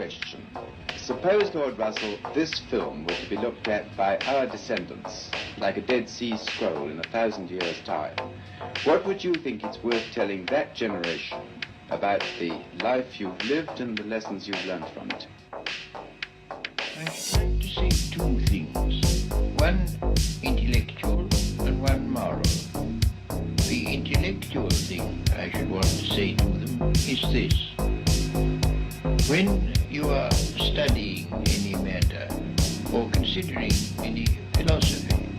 question. Suppose, Lord Russell, this film were to be looked at by our descendants, like a Dead Sea Scroll in 1,000 years' time. What would you think it's worth telling that generation about the life you've lived and the lessons you've learned from it? I should like to say two things. One intellectual and one moral. The intellectual thing I should want to say to them is this. When you are studying any matter or considering any philosophy,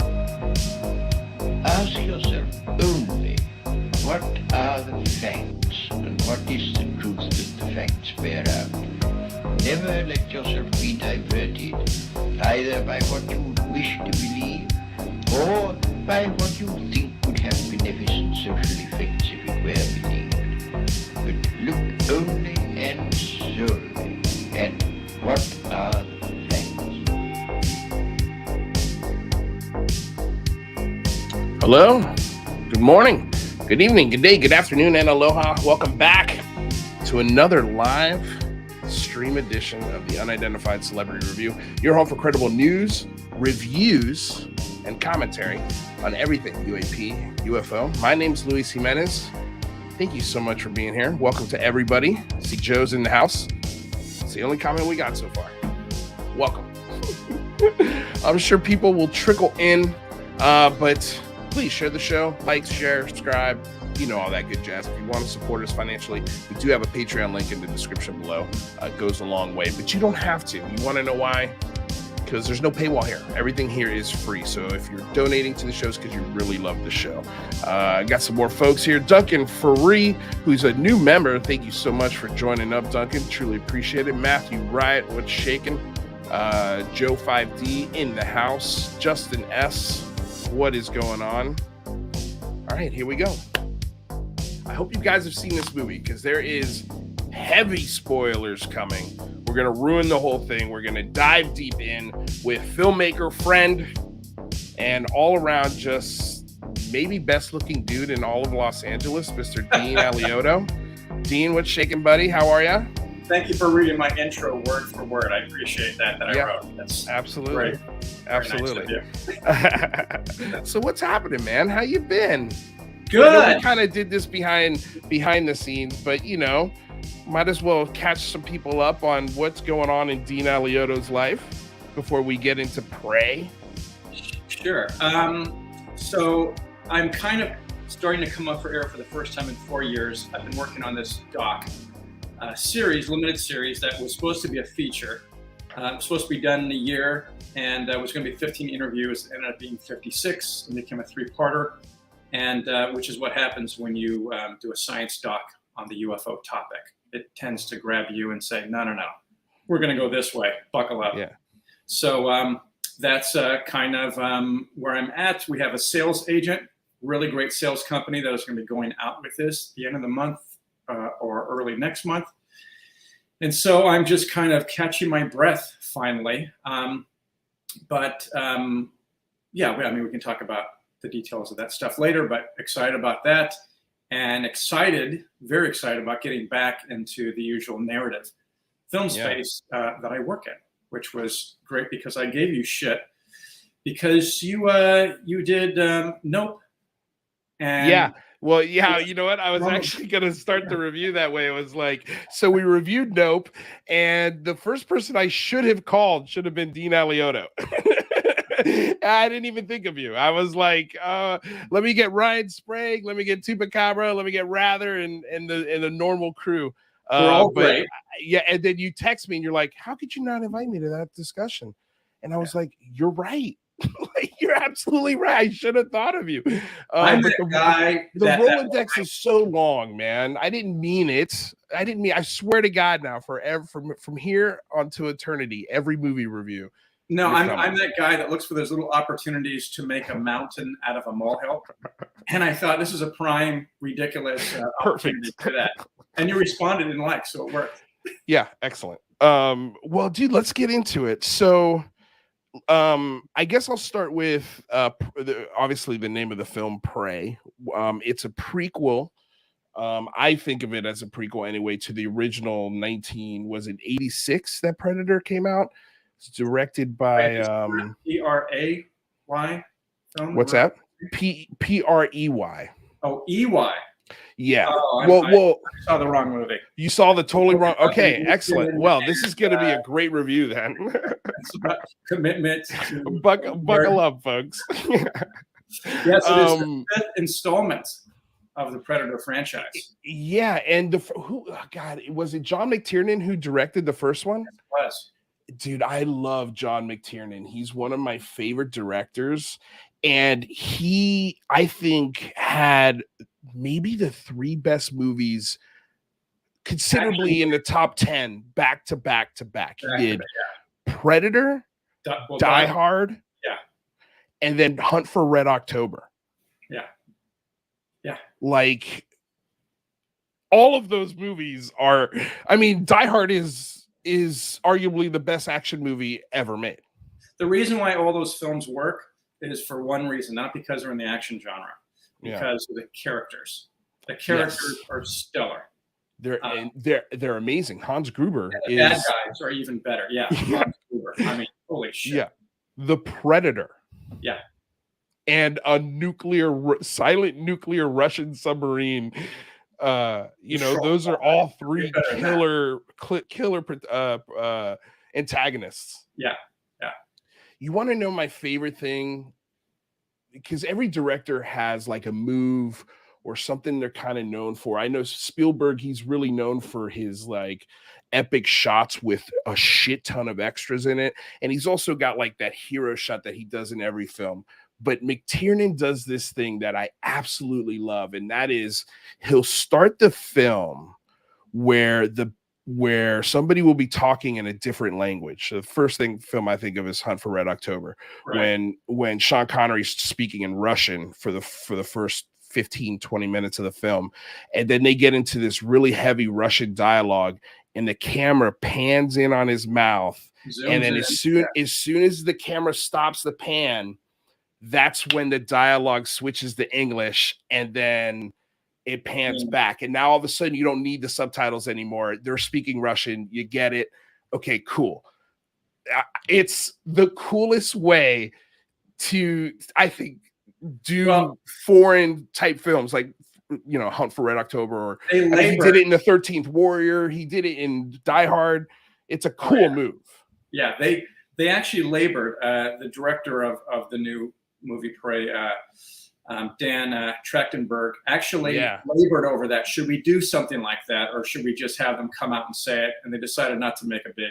ask yourself only what are the facts and what is the truth that the facts bear out. Never let yourself be diverted either by what you wish to believe or by what you think would have beneficent social effects if it were believed. But look only and solely at what are the facts. Hello, good morning, good evening, good day, good afternoon, and aloha. Welcome back to another live stream edition of the Unidentified Celebrity Review, your home for credible news, reviews, and commentary on everything UAP, UFO. My name's Luis Jimenez. Thank you so much for being here. Welcome to everybody. I see Joe's in the house. It's the only comment we got so far. Welcome. I'm sure people will trickle in, but please share the show, like, share, subscribe, you know, all that good jazz. If you want to support us financially, we do have a Patreon link in the description below. It goes a long way, but you don't have to. You want to know why? Because there's no paywall here. Everything here is free. So if you're donating to the shows because you really love the show. I got some more folks here. Duncan Faree, who's a new member. Thank you so much for joining up, Duncan. Truly appreciate it. Matthew Riot, what's shaking? Joe 5D in the house. Justin S, what is going on? All right, here we go. I hope you guys have seen this movie because there is heavy spoilers coming. We're going to ruin the whole thing. We're going to dive deep in with filmmaker friend and all around just maybe best looking dude in all of Los Angeles, Mr. Dean Alioto. Dean, what's shaking, buddy? How are you? Thank you for reading my intro word for word. I appreciate that I wrote. That's absolutely great. Absolutely. Nice. So what's happening, man? How you been? Good. We kind of did this behind the scenes, but you know, might as well catch some people up on what's going on in Dean Alioto's life before we get into Prey. Sure. So I'm kind of starting to come up for air for the first time in 4 years. I've been working on this doc series, limited series that was supposed to be a feature. It was supposed to be done in a year, and it was going to be 15 interviews. It ended up being 56 and became a 3-parter, and which is what happens when you do a science doc on the UFO topic. It tends to grab you and say, no, we're going to go this way. Buckle up. Yeah. So that's kind of where I'm at. We have a sales agent, really great sales company that is going to be going out with this at the end of the month or early next month. And so I'm just kind of catching my breath finally. Yeah, I mean, we can talk about the details of that stuff later, but excited about that. And very excited about getting back into the usual narrative film space that I work in, which was great because I gave you shit because you did Nope. And yeah. Well, yeah, you know what? I was actually going to start the review that way. It was like, so we reviewed Nope, and the first person I should have called should have been Dean Alioto. I didn't even think of you. I was like, let me get Ryan Sprague, let me get Tupacabra, let me get Rather and the normal crew. They're all great. Yeah, and then you text me and you're like, how could you not invite me to that discussion? And I was like, you're right. Like, you're absolutely right. I should have thought of you. I'm the guy. The Rolodex is so long, man. I didn't mean it. I swear to God now, forever, from here on to eternity, every movie review. No, I'm that guy that looks for those little opportunities to make a mountain out of a molehill. And I thought this is a prime, ridiculous opportunity to that. And you responded in like, so it worked. Yeah, excellent. Well, dude, let's get into it. So I guess I'll start with obviously the name of the film, Prey. It's a prequel I think of it as a prequel anyway to the original 86 that Predator came out. It's directed by PRAY film. What's that? PREY. Oh, EY. Yeah. I saw the wrong movie. You saw the totally wrong. Okay, excellent. Well, this is going to be a great review then. It's about commitment. Buckle up, folks. Yes, it is the 5th installment of the Predator franchise. Yeah, and was it John McTiernan who directed the first one? It was. Dude, I love John McTiernan. He's one of my favorite directors, and he, I think, had maybe the 3 best movies considerably in the top 10 back to back. He did Predator, Die Hard, and then Hunt for Red October. Yeah. Like, all of those movies are, I mean, Die Hard is arguably the best action movie ever made. The reason why all those films work is for one reason, not because they're in the action genre, because of the characters. The characters are stellar. They're amazing. Hans Gruber is. Bad guys are even better. Yeah. Hans Gruber. I mean, holy shit. Yeah. The Predator. Yeah. And a silent nuclear Russian submarine. Those are all 3 killer antagonists. Yeah. You want to know my favorite thing? Because every director has like a move or something they're kind of known for. I know Spielberg, he's really known for his like epic shots with a shit ton of extras in it. And he's also got like that hero shot that he does in every film. But McTiernan does this thing that I absolutely love. And that is he'll start the film where somebody will be talking in a different language. So the first film I think of is Hunt for Red October, when Sean Connery's speaking in Russian for the first 15-20 minutes of the film, and then they get into this really heavy Russian dialogue, and the camera pans in on his mouth, and then as soon as the camera stops the pan, that's when the dialogue switches to English, and then it pans back. And now all of a sudden you don't need the subtitles anymore. They're speaking Russian. You get it. Okay, cool. It's the coolest way to, I think, do foreign type films like, Hunt for Red October, or he did it in The 13th Warrior. He did it in Die Hard. It's a cool move. Yeah, they actually labored. The director of the new movie Prey, Dan Trachtenberg, actually labored over that. Should we do something like that, or should we just have them come out and say it? And they decided not to make a big,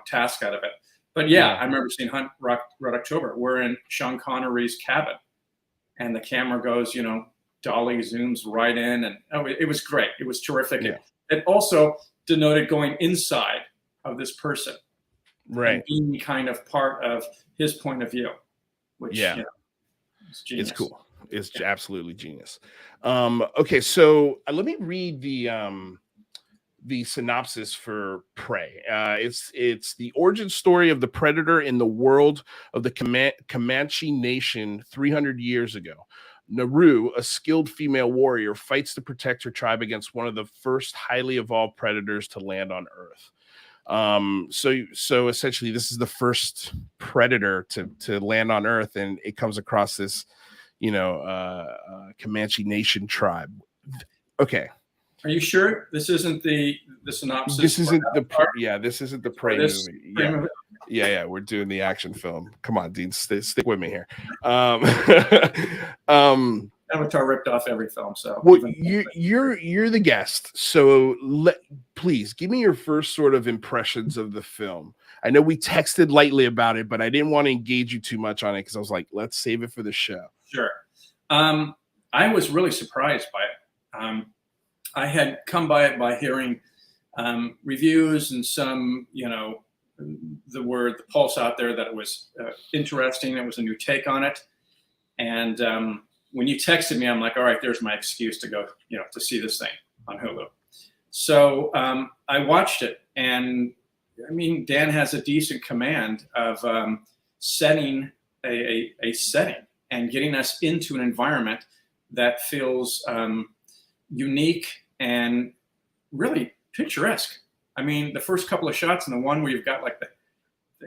task out of it. But I remember seeing Hunt Red October. We're in Sean Connery's cabin, and the camera goes, dolly zooms right in, and it was great. It was terrific. Yeah. It also denoted going inside of this person, right? And being kind of part of his point of view, which is genius. It's cool. It's absolutely genius. Okay, so let me read the synopsis for Prey. It's the origin story of the Predator in the world of the Comanche Nation 300 years ago. Naru, a skilled female warrior, fights to protect her tribe against one of the first highly evolved predators to land on Earth. So essentially, this is the first predator to land on Earth, and it comes across this, Comanche Nation tribe. Okay. Are you sure this isn't the synopsis? This isn't this isn't the Prey movie. Yeah, we're doing the action film. Come on, Dean, stick with me here. Avatar ripped off every film, so you're the guest. So please give me your first sort of impressions of the film. I know we texted lightly about it, but I didn't want to engage you too much on it because I was like, let's save it for the show. Sure. I was really surprised by it. I had come by it by hearing reviews and some, the pulse out there that it was interesting. It was a new take on it. And when you texted me, I'm like, all right, there's my excuse to go, to see this thing on Hulu. So I watched it, and I mean, Dan has a decent command of setting a setting and getting us into an environment that feels unique and really picturesque. I mean, the first couple of shots, and the one where you've got like the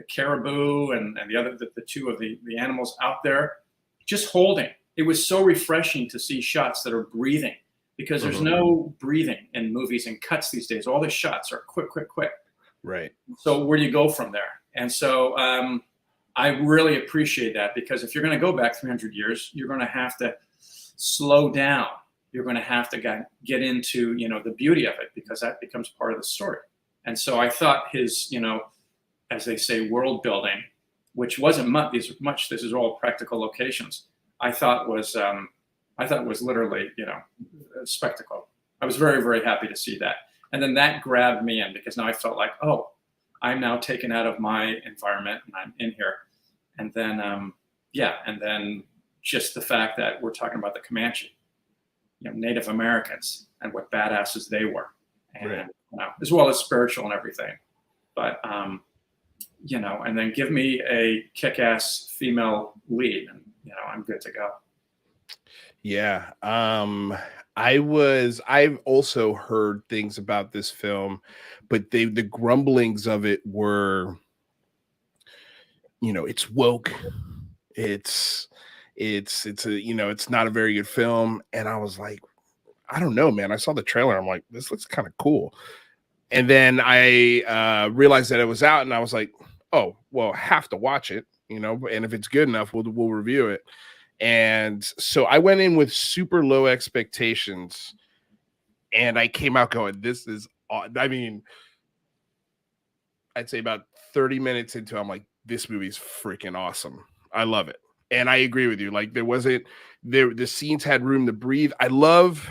caribou and the other, the two of the animals out there, just holding. It was so refreshing to see shots that are breathing, because there's no breathing in movies and cuts these days. All the shots are quick, quick, quick. Right. So where do you go from there? And so I really appreciate that, because if you're going to go back 300 years, you're going to have to slow down. You're going to have to get into, the beauty of it, because that becomes part of the story. And so I thought his, as they say, world building, which wasn't much. This is all practical locations. I thought was literally, a spectacle. I was very, very happy to see that. And then that grabbed me in, because now I felt like, oh, I'm now taken out of my environment and I'm in here. And then, and then just the fact that we're talking about the Comanche, Native Americans, and what badasses they were, and as well as spiritual and everything. But and then give me a kick-ass female lead, and I'm good to go. Yeah. I've also heard things about this film, but the grumblings of it were, it's woke. It's it's not a very good film. And I was like, I don't know, man. I saw the trailer. I'm like, this looks kind of cool. And then I realized that it was out, and I was like, oh, well, have to watch it, and if it's good enough, we'll review it. And so I went in with super low expectations, and I came out going, this is, I mean, I'd say about 30 minutes into it, I'm like, this movie's freaking awesome. I love it. And I agree with you. Like, the scenes had room to breathe. I love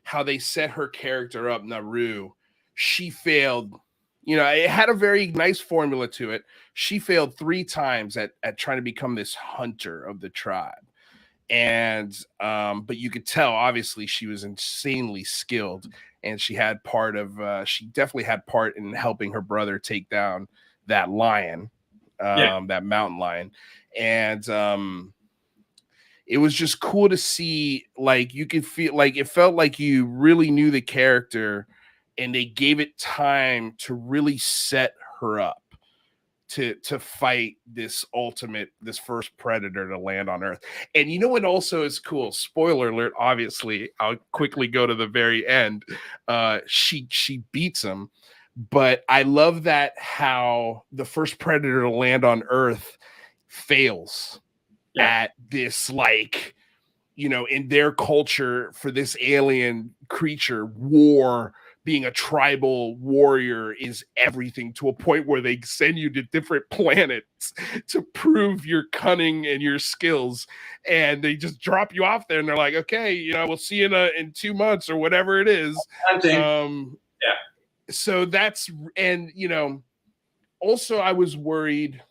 how they set her character up, Naru. She failed. It had a very nice formula to it. She failed 3 times at trying to become this hunter of the tribe. And, but you could tell, obviously, she was insanely skilled, and she definitely had part in helping her brother take down that lion, that mountain lion. And, it was just cool to see, like, you could feel like it felt like you really knew the character, and they gave it time to really set her up to fight this first predator to land on Earth. And what also is cool? Spoiler alert, obviously, I'll quickly go to the very end. She beats him, but I love that how the first predator to land on Earth fails at this, like, in their culture, for this alien creature, war, being a tribal warrior is everything, to a point where they send you to different planets to prove your cunning and your skills. And they just drop you off there, and they're like, okay, we'll see you in 2 months or whatever it is. So that's, and, also I was worried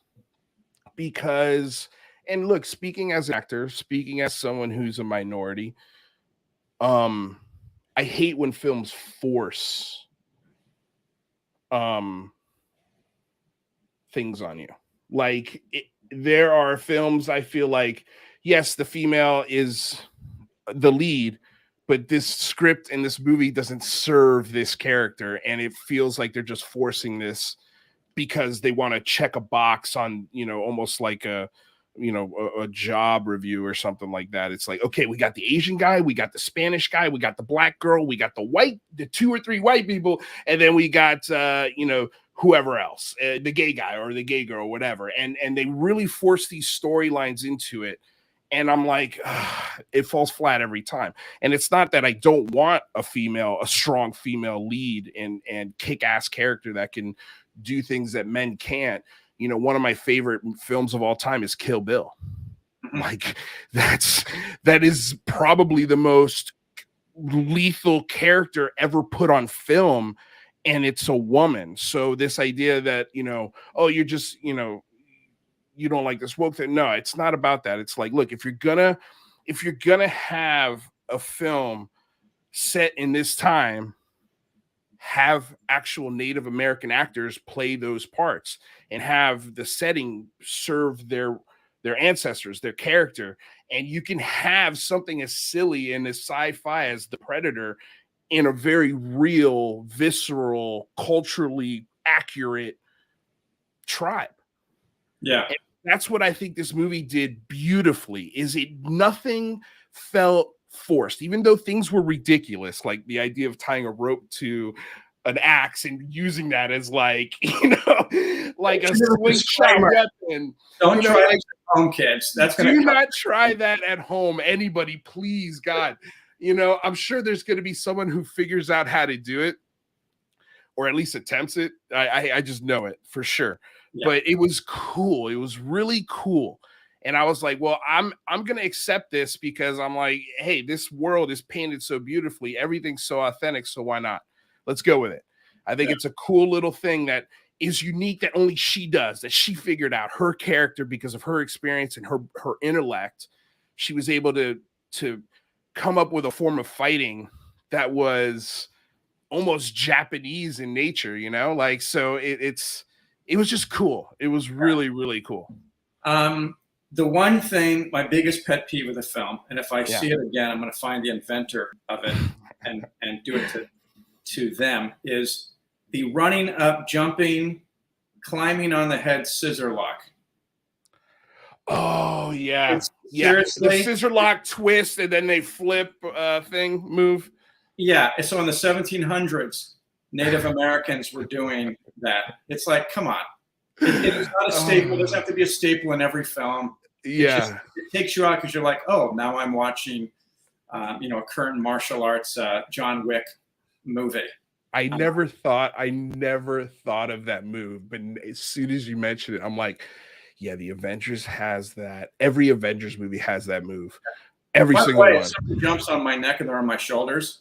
because, and look, speaking as an actor, speaking as someone who's a minority, I hate when films force things on you. Like, there are films, I feel like, yes, the female is the lead, but this script and this movie doesn't serve this character, and it feels like they're just forcing this because they want to check a box on, almost like a job review or something like that. It's like, okay, we got the Asian guy, we got the Spanish guy, we got the black girl, we got the 2 or 3 white people, and then we got whoever else, the gay guy or the gay girl, whatever. And they really force these storylines into it, and I'm like, it falls flat every time. And it's not that I don't want a strong female lead and kick-ass character that can do things that men can't. One of my favorite films of all time is Kill Bill. Like, that is probably the most lethal character ever put on film, and it's a woman. So this idea that, oh, you're just, you don't like this woke thing. No, it's not about that. It's like, look, if you're gonna have a film set in this time, have actual Native American actors play those parts, and have the setting serve their ancestors, their character, And you can have something as silly and as sci-fi as the Predator in a very real, visceral, culturally accurate tribe. Yeah. And that's what I think this movie did beautifully, is nothing felt forced, even though things were ridiculous, like the idea of tying a rope to an axe and using that as like, like a slingshot weapon. Don't try it at home, kids. That's do not try that at home. Anybody, please, God. I'm sure there's going to be someone who figures out how to do it, or at least attempts it. I just know it for sure. Yeah. But it was cool. It was really cool. And I was like, well, I'm going to accept this, because I'm like, hey, this world is painted so beautifully. Everything's so authentic. So why not? Let's go with it. I think it's a cool little thing that is unique, that only she does, that she figured out her character because of her experience and her intellect. She was able to come up with a form of fighting that was almost Japanese in nature, like, so it was just cool. It was really, really cool. The one thing, my biggest pet peeve of the film, and if I see it again, I'm going to find the inventor of it and do it to them, is the running up, jumping, climbing on the head scissor lock. Oh, yeah. Seriously? The scissor lock twist, and then they flip move. Yeah. So in the 1700s, Native Americans were doing that. It's like, come on. It is not a staple. It doesn't have to be a staple in every film. Yeah. It takes you out because you're like, oh, now I'm watching, a current martial arts John Wick movie. I never thought of that move, but as soon as you mentioned it, I'm like, yeah, the Avengers has that. Every Avengers movie has that move. Every single one. If somebody jumps on my neck and they're on my shoulders,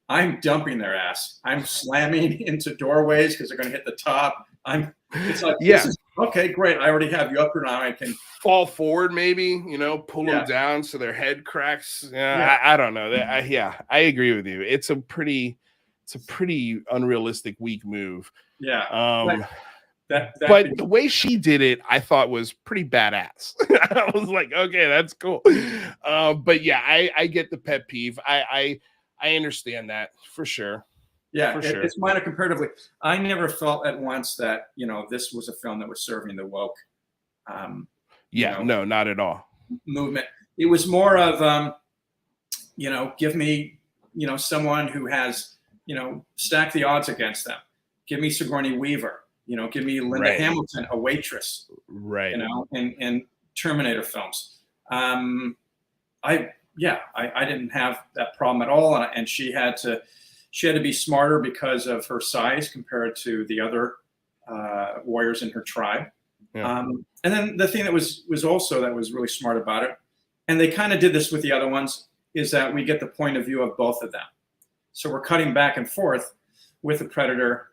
I'm dumping their ass. I'm slamming into doorways because they're going to hit the top. It's like, okay, great. I already have you up here now. I can fall forward, maybe, pull them down so their head cracks. I don't know. I agree with you. It's a pretty unrealistic, weak move. Yeah. But the way she did it, I thought was pretty badass. I was like, okay, that's cool. But yeah, I get the pet peeve. I understand that for sure. Yeah, it's minor comparatively. I never felt at once that, this was a film that was serving the woke. No, not at all. Movement. It was more of, give me, someone who has, stack the odds against them. Give me Sigourney Weaver. Give me Linda Hamilton, a waitress. Right. In Terminator films. I didn't have that problem at all, and she had to be smarter because of her size compared to the other warriors in her tribe. Yeah. And then the thing that was really smart about it, and they kind of did this with the other ones, is that we get the point of view of both of them. So we're cutting back and forth with the Predator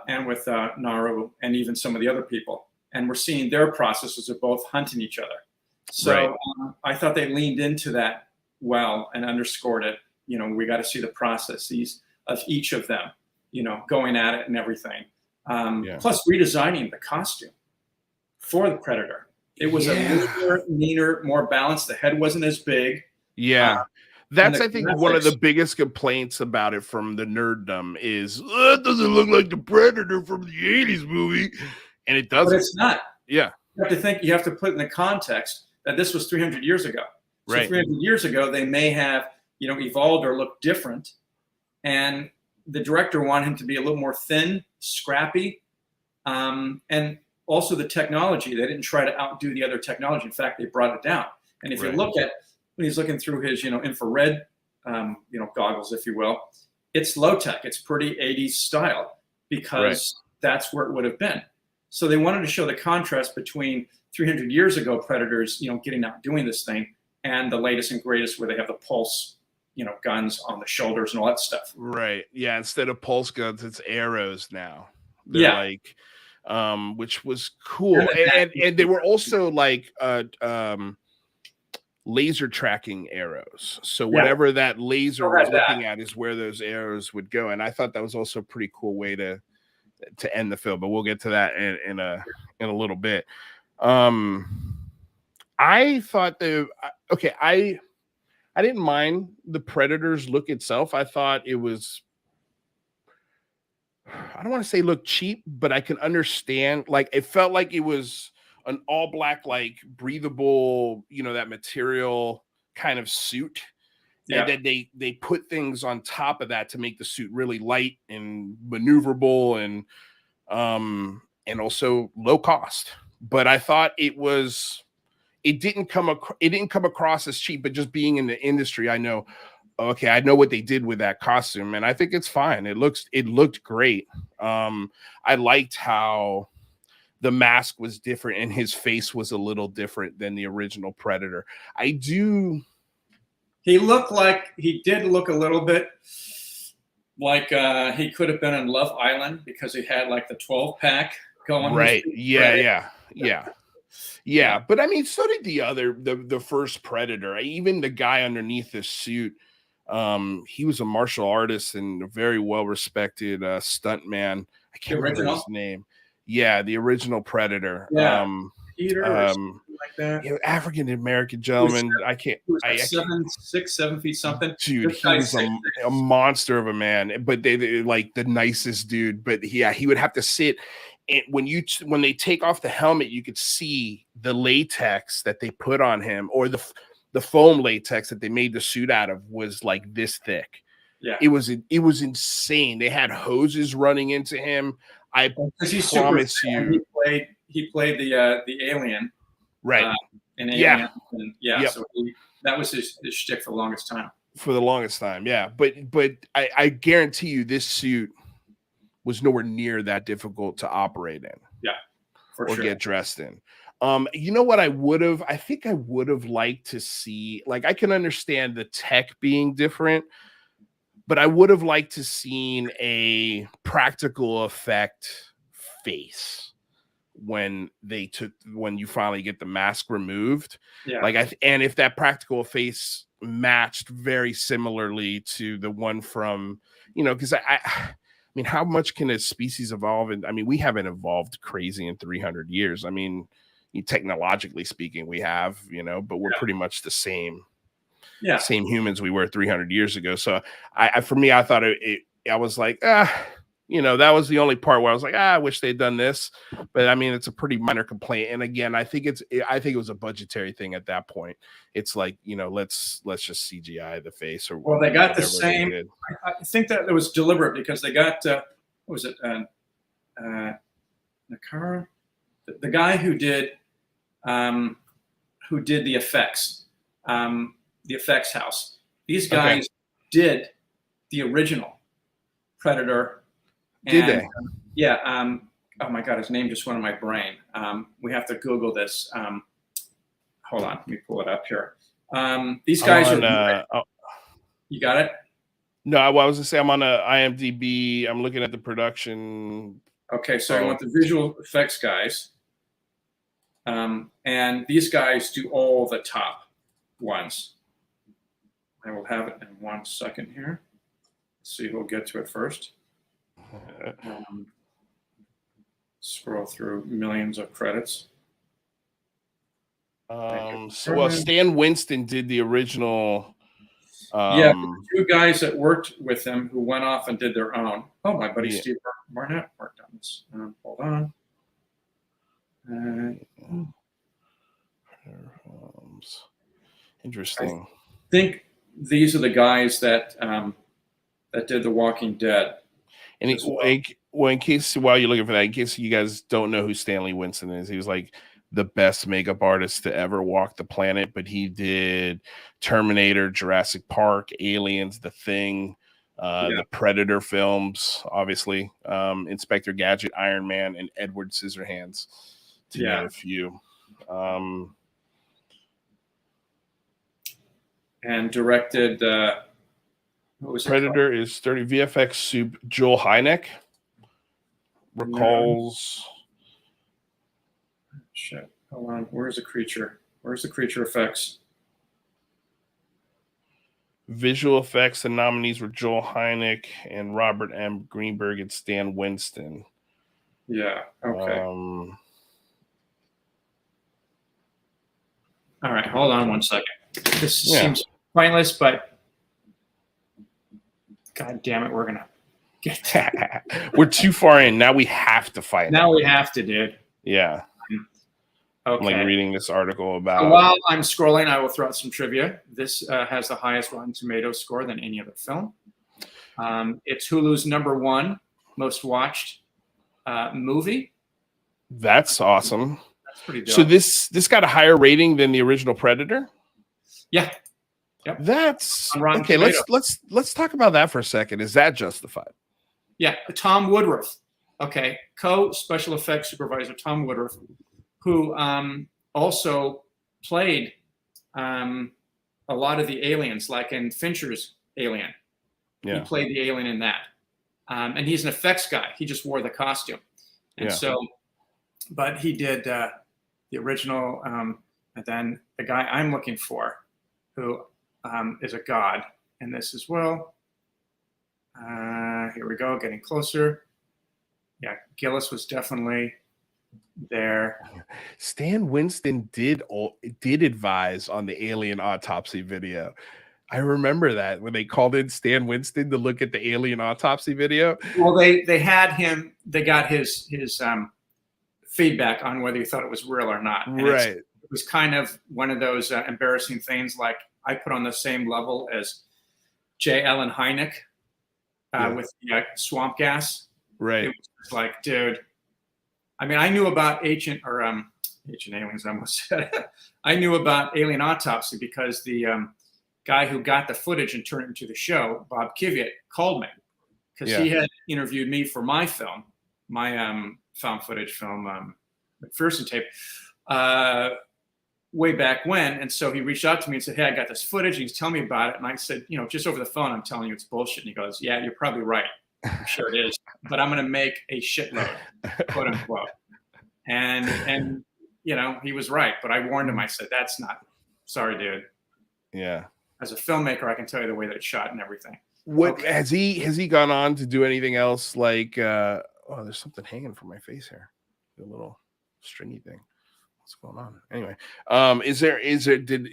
and with Naru and even some of the other people, and we're seeing their processes of both hunting each other. So I thought they leaned into that well and underscored it. We got to see the processes of each of them, going at it and everything. Plus redesigning the costume for the Predator. It was a leaner, more balanced. The head wasn't as big. Yeah. That's, I think, one of the biggest complaints about it from the nerddom is, it doesn't look like the Predator from the 80s movie. And it doesn't. But it's not. Yeah. You have to put in the context that this was 300 years ago. So 300 years ago, they may have, evolved or looked different. And the director wanted him to be a little more thin, scrappy. And also the technology. They didn't try to outdo the other technology. In fact, they brought it down. And if you look at, when he's looking through his, infrared, goggles, if you will, it's low tech. It's pretty 80s style because that's where it would have been. So they wanted to show the contrast between 300 years ago Predators, getting out doing this thing, and the latest and greatest where they have the pulse, guns on the shoulders and all that stuff. Right. Yeah. Instead of pulse guns, it's arrows now. They're like, which was cool. And they were also like, laser tracking arrows. So whatever that laser was looking at is where those arrows would go. And I thought that was also a pretty cool way to end the film, but we'll get to that in a little bit. I thought I didn't mind the Predator's look itself. I thought it was, I don't want to say look cheap, but I can understand. Like, it felt like it was an all black, like breathable, that material kind of suit. Yeah. And then they put things on top of that to make the suit really light and maneuverable and also low cost. But I thought it didn't come across as cheap. But just being in the industry, I know what they did with that costume, and I think it's fine. It looked great. I liked how the mask was different and his face was a little different than the original Predator. He did look a little bit like he could have been in Love Island, because he had like the 12-pack going. Right. Yeah. But I mean, so did the first Predator. Even the guy underneath the suit, he was a martial artist and a very well-respected stuntman. I can't remember his name. Yeah, the original Predator. Yeah. Peter or something like that. African American gentleman. I can't. He was 6, 7 feet something. Dude, he was a monster of a man. But they like the nicest dude. But yeah, he would have to sit. And when they take off the helmet, you could see the latex that they put on him, or the foam latex that they made the suit out of was like this thick. Yeah, it was insane. They had hoses running into him. I promise you. He played the alien, right? In Alien. And yep. So that was his shtick for the longest time. For the longest time, yeah. But I guarantee you, this suit was nowhere near that difficult to operate in. Yeah, or get dressed in. You know what I think I would have liked to see, like, I can understand the tech being different, but I would have liked to seen a practical effect face when you finally get the mask removed. Yeah. Like, and if that practical face matched very similarly to the one from, because I mean, how much can a species evolve? And I mean, we haven't evolved crazy in 300 years. I mean, technologically speaking, we have, but we're pretty much the same humans we were 300 years ago. So for me, I thought I was like, that was the only part where I was like, I wish they'd done this. But I mean, it's a pretty minor complaint. And again, I think it was a budgetary thing at that point. It's like, let's just CGI the face. Or well, they got the same. I think that it was deliberate, because they got what was it? Nakara, the guy who did the effects, the effects house. These guys did the original Predator. Did they? Yeah. Oh my God, his name just went in my brain. We have to Google this. Hold on, let me pull it up here. These guys are. You got it? No, I was gonna say I'm on a IMDb. I'm looking at the production. Okay, so I want the visual effects guys, and these guys do all the top ones. I will have it in 1 second here. Let's see who'll get to it first. Scroll through millions of credits. Stan Winston did the original. The two guys that worked with him who went off and did their own. Oh, my buddy Steve Barnett worked on this. Hold on. Interesting. I think these are the guys that did The Walking Dead. And in case, while you're looking for that, in case you guys don't know who Stanley Winston is, he was like the best makeup artist to ever walk the planet. But he did Terminator, Jurassic Park, Aliens, The Thing, the Predator films, obviously, Inspector Gadget, Iron Man, and Edward Scissorhands, to name a few. And directed. Predator is 30 VFX soup. Joel Hynek recalls. Shit. Hold on. Where's the creature? Where's the creature effects? Visual effects. The nominees were Joel Hynek and Robert M. Greenberg and Stan Winston. Yeah. Okay. All right, hold on one second. This Yeah. seems pointless, but God damn it, we're gonna get that. We're too far in. Now we have to find Now out. we have to, dude. Yeah. I'm Okay. like reading this article So about. while I'm scrolling, I will throw out some trivia. This has the highest Rotten Tomatoes score than any other film. It's Hulu's #1 most watched movie. That's awesome. That's pretty dope. So this got a higher rating than the original Predator. Yeah. Yep. That's On Rotten okay. Tomatoes. Let's talk about that for a second. Is that justified? Yeah, Tom Woodruff. Okay, co-special effects supervisor Tom Woodruff, who also played a lot of the aliens, like in Fincher's Alien. Yeah. He played the alien in that. And he's an effects guy. He just wore the costume. And so, but he did the original, and then the guy I'm looking for, who is a god in this as well. Here we go, getting closer. Yeah, Gillis was definitely there. Stan Winston did advise on the alien autopsy video. I remember that when they called in Stan Winston to look at the alien autopsy video. Well, they had him. They got his feedback on whether he thought it was real or not. And Right. it was kind of one of those embarrassing things. Like I put on the same level as J. Allen Hynek with the swamp gas. Right. It was just like, dude. I mean, I knew about Ancient Aliens. I almost said I knew about Alien Autopsy because the guy who got the footage and turned it into the show, Bob Kiviat, called me because he had interviewed me for my film, my found footage film, McPherson tape, way back when. And so he reached out to me and said, "Hey, I got this footage." And he's telling me about it. And I said, just over the phone, I'm telling you it's bullshit. And he goes, "Yeah, you're probably right. I'm sure it is. But I'm going to make a shitload, quote unquote." And he was right. But I warned him. I said, "That's not. Sorry, dude." Yeah. As a filmmaker, I can tell you the way that it's shot and everything. What has he gone on to do anything else like? Oh, there's something hanging from my face here. A little stringy thing. What's going on? Anyway,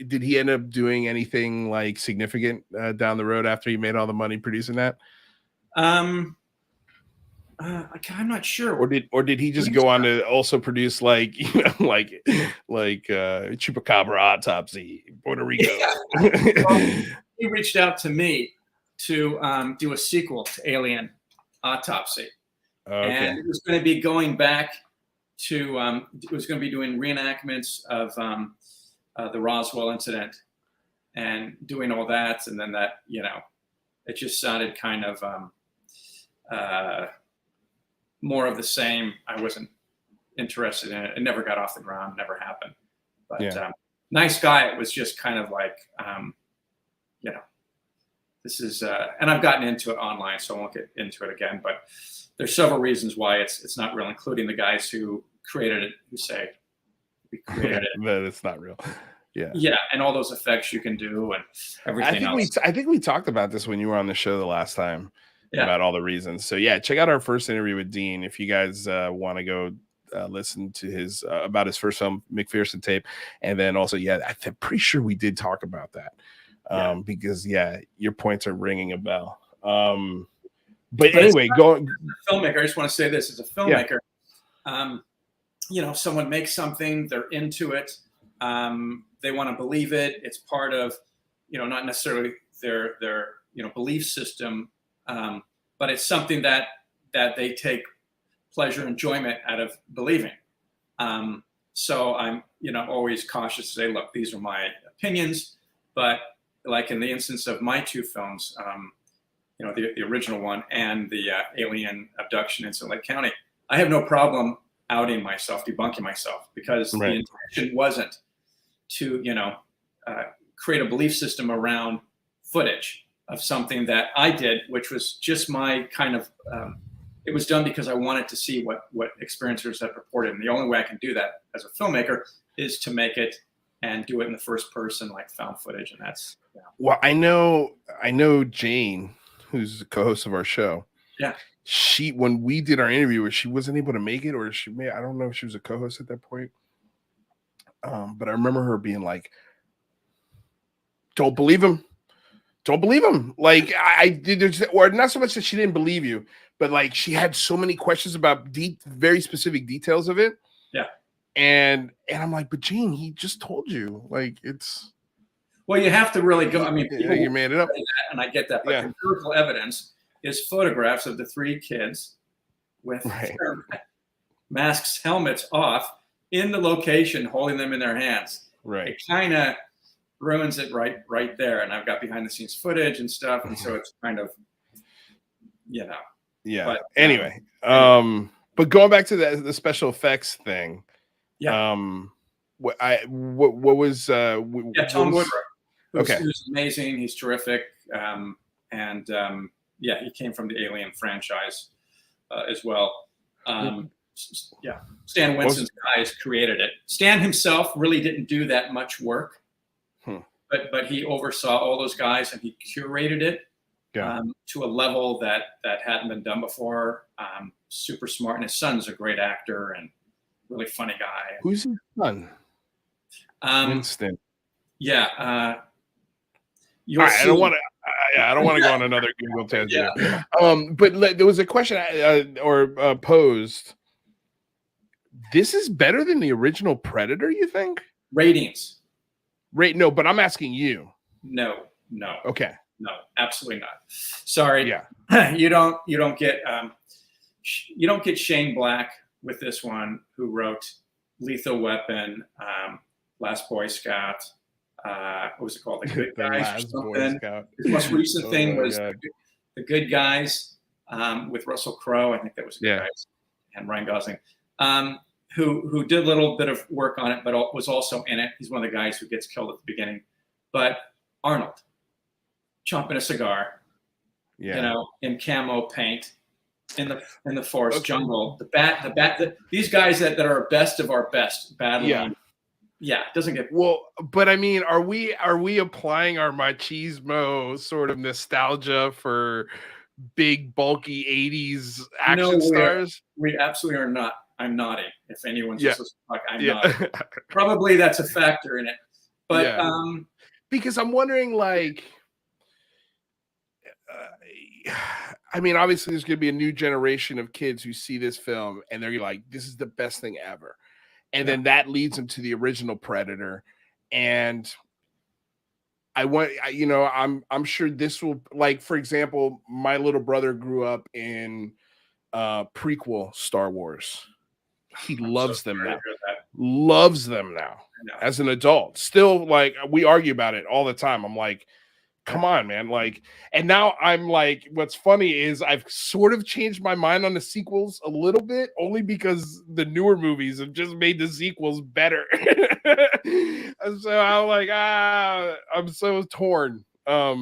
did he end up doing anything like significant down the road after he made all the money producing that? I'm not sure. Or did he just go on to also produce like Chupacabra Autopsy, Puerto Rico? Yeah. Well, he reached out to me to do a sequel to Alien Autopsy, and it was going to be going back to it was going to be doing reenactments of the Roswell incident and doing all that, and then that it just sounded kind of more of the same. I wasn't interested in it. It never got off the ground, never happened. But nice guy. It was just kind of like, this is, and I've gotten into it online, so I won't get into it again. But there's several reasons why it's not real, including the guys who created it, who say we created it. That it's not real. Yeah. Yeah, and all those effects you can do and everything else. I think we talked about this when you were on the show the last time. About all the reasons. So check out our first interview with Dean if you guys want to go listen to his about his first film McPherson tape, and then also I'm pretty sure we did talk about that because your points are ringing a bell. But anyway, going filmmaker. I just want to say this as a filmmaker. Someone makes something, they're into it, they want to believe it. It's part of not necessarily their belief system. But it's something that they take pleasure, enjoyment out of believing. So I'm, always cautious to say, look, these are my opinions. But like in the instance of my two films, the original one and the alien abduction in Lake County, I have no problem outing myself, debunking myself, because the intention wasn't to, create a belief system around footage of something that I did, which was just my kind of, it was done because I wanted to see what experiencers had reported. And the only way I can do that as a filmmaker is to make it and do it in the first person, like found footage. And that's, Well, I know Jane, who's the co-host of our show. Yeah. When we did our interview, she wasn't able to make it, or I don't know if she was a co-host at that point. But I remember her being like, "Don't believe him. Don't believe him." Like I did, or not so much that she didn't believe you, but like she had so many questions about very specific details of it. Yeah. And I'm like, but Jane, he just told you. Like it's. Well, you have to really go. I mean, you made it up, and I get that. But empirical evidence is photographs of the 3 kids with their masks, helmets off, in the location, holding them in their hands. Right. It kind of ruins it right there. And I've got behind the scenes footage and stuff, and so it's kind of, Yeah. But anyway, but going back to the special effects thing. Yeah. What was Tom Woodruff. Okay. Who's amazing. He's terrific. He came from the Alien franchise as well. Stan Winston's guys created it. Stan himself really didn't do that much work, but he oversaw all those guys and he curated it to a level that hadn't been done before. Super smart, and his son's a great actor and really funny guy. Who's his son? Winston. Yeah. I don't want to go on another Google tangent. Yeah. But there was a question posed. This is better than the original Predator, you think? Ratings. No, but I'm asking you. No. Okay. No, absolutely not. Sorry. Yeah. You don't get Shane Black with this one, who wrote Lethal Weapon, Last Boy Scout. What was it called? The Good Guys or something. His most recent thing was The Good Guys with Russell Crowe. I think that was Good Guys, and Ryan Gosling, who did a little bit of work on it, but was also in it. He's one of the guys who gets killed at the beginning. But Arnold, chomping a cigar, in camo paint, in the forest jungle. These guys that are best of our best battling. Yeah, it doesn't get but I mean, are we applying our machismo sort of nostalgia for big bulky 80s action stars? We absolutely are not. I'm nodding. If anyone's just listening, I'm nodding. Probably that's a factor in it. But because I'm wondering, like, I mean, obviously there's going to be a new generation of kids who see this film and they're like, this is the best thing ever. And then that leads them to the original Predator. And I'm sure this will, like, for example, my little brother grew up in prequel Star Wars. He loves them now. Loves them now as an adult. Still, like, we argue about it all the time. I'm like, come on, man. Like, and now I'm like, what's funny is I've sort of changed my mind on the sequels a little bit, only because the newer movies have just made the sequels better. And so I'm like, I'm so torn. But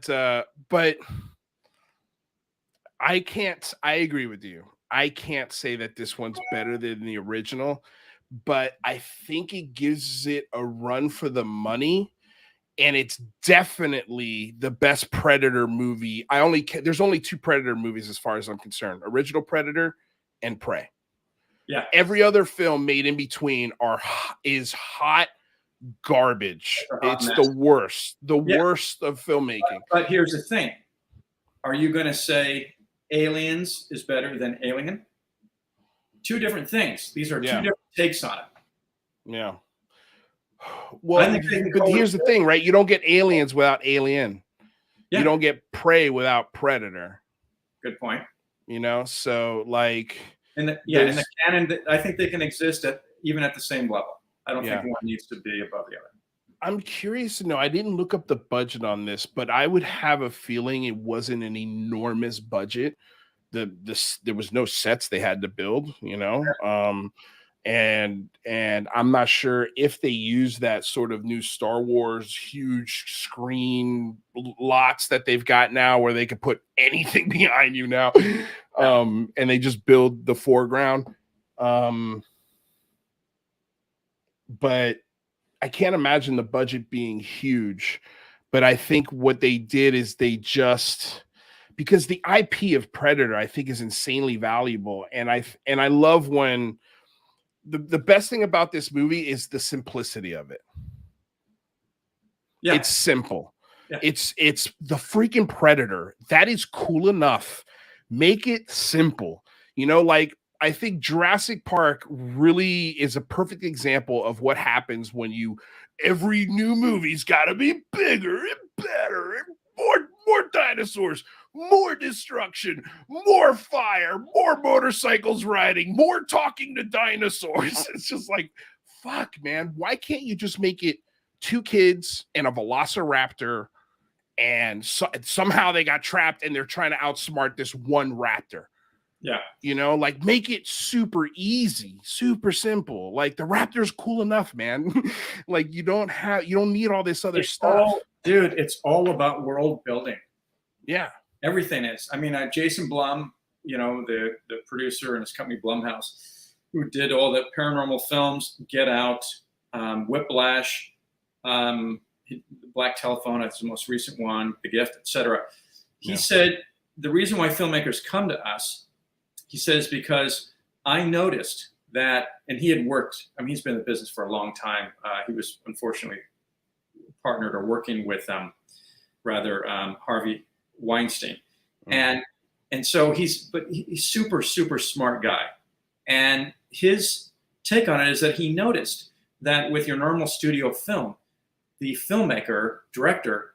I agree with you. I can't say that this one's better than the original, but I think it gives it a run for the money. And it's definitely the best Predator movie. There's only 2 Predator movies as far as I'm concerned: original Predator and Prey. Yeah. Every other film made in between is hot garbage. It's the worst of filmmaking. But here's the thing: are you going to say Aliens is better than Alien? 2 different things. These are 2 different takes on it. Yeah. Well, but here's the thing, right? You don't get Aliens without Alien. You don't get Prey without Predator. Good point. So like, in the canon, I think they can exist even at the same level. I don't think one needs to be above the other. I'm curious to know. I didn't look up the budget on this, but I would have a feeling it wasn't an enormous budget. There was no sets they had to build, and I'm not sure if they use that sort of new Star Wars huge screen lots that they've got now, where they can put anything behind you now, and they just build the foreground. But I can't imagine the budget being huge. But I think what they did is because the IP of Predator, I think, is insanely valuable, and I love when the best thing about this movie is the simplicity of it. Yeah. It's simple. Yeah. It's the freaking Predator. That is cool enough. Make it simple. You know, like I think Jurassic Park really is a perfect example of what happens when every new movie's got to be bigger and better and more dinosaurs, more destruction, more fire, more motorcycles riding, more talking to dinosaurs. It's just like, fuck, man. Why can't you just make it 2 kids and a velociraptor, and somehow they got trapped and they're trying to outsmart this one raptor? Yeah. You know, like make it super easy, super simple. Like the raptor's cool enough, man. Like you don't need all this other stuff. Dude, it's all about world building. Yeah. Everything is. I mean, Jason Blum, you know, the producer and his company Blumhouse, who did all the paranormal films, Get Out, Whiplash, Black Telephone, that's the most recent one, The Gift, etc. He said the reason why filmmakers come to us, he says, because I noticed that, and he had worked, I mean, he's been in the business for a long time. He was unfortunately partnered or working with Harvey Weinstein. And so he's super, super smart guy. And his take on it is that he noticed that with your normal studio film, the filmmaker, director,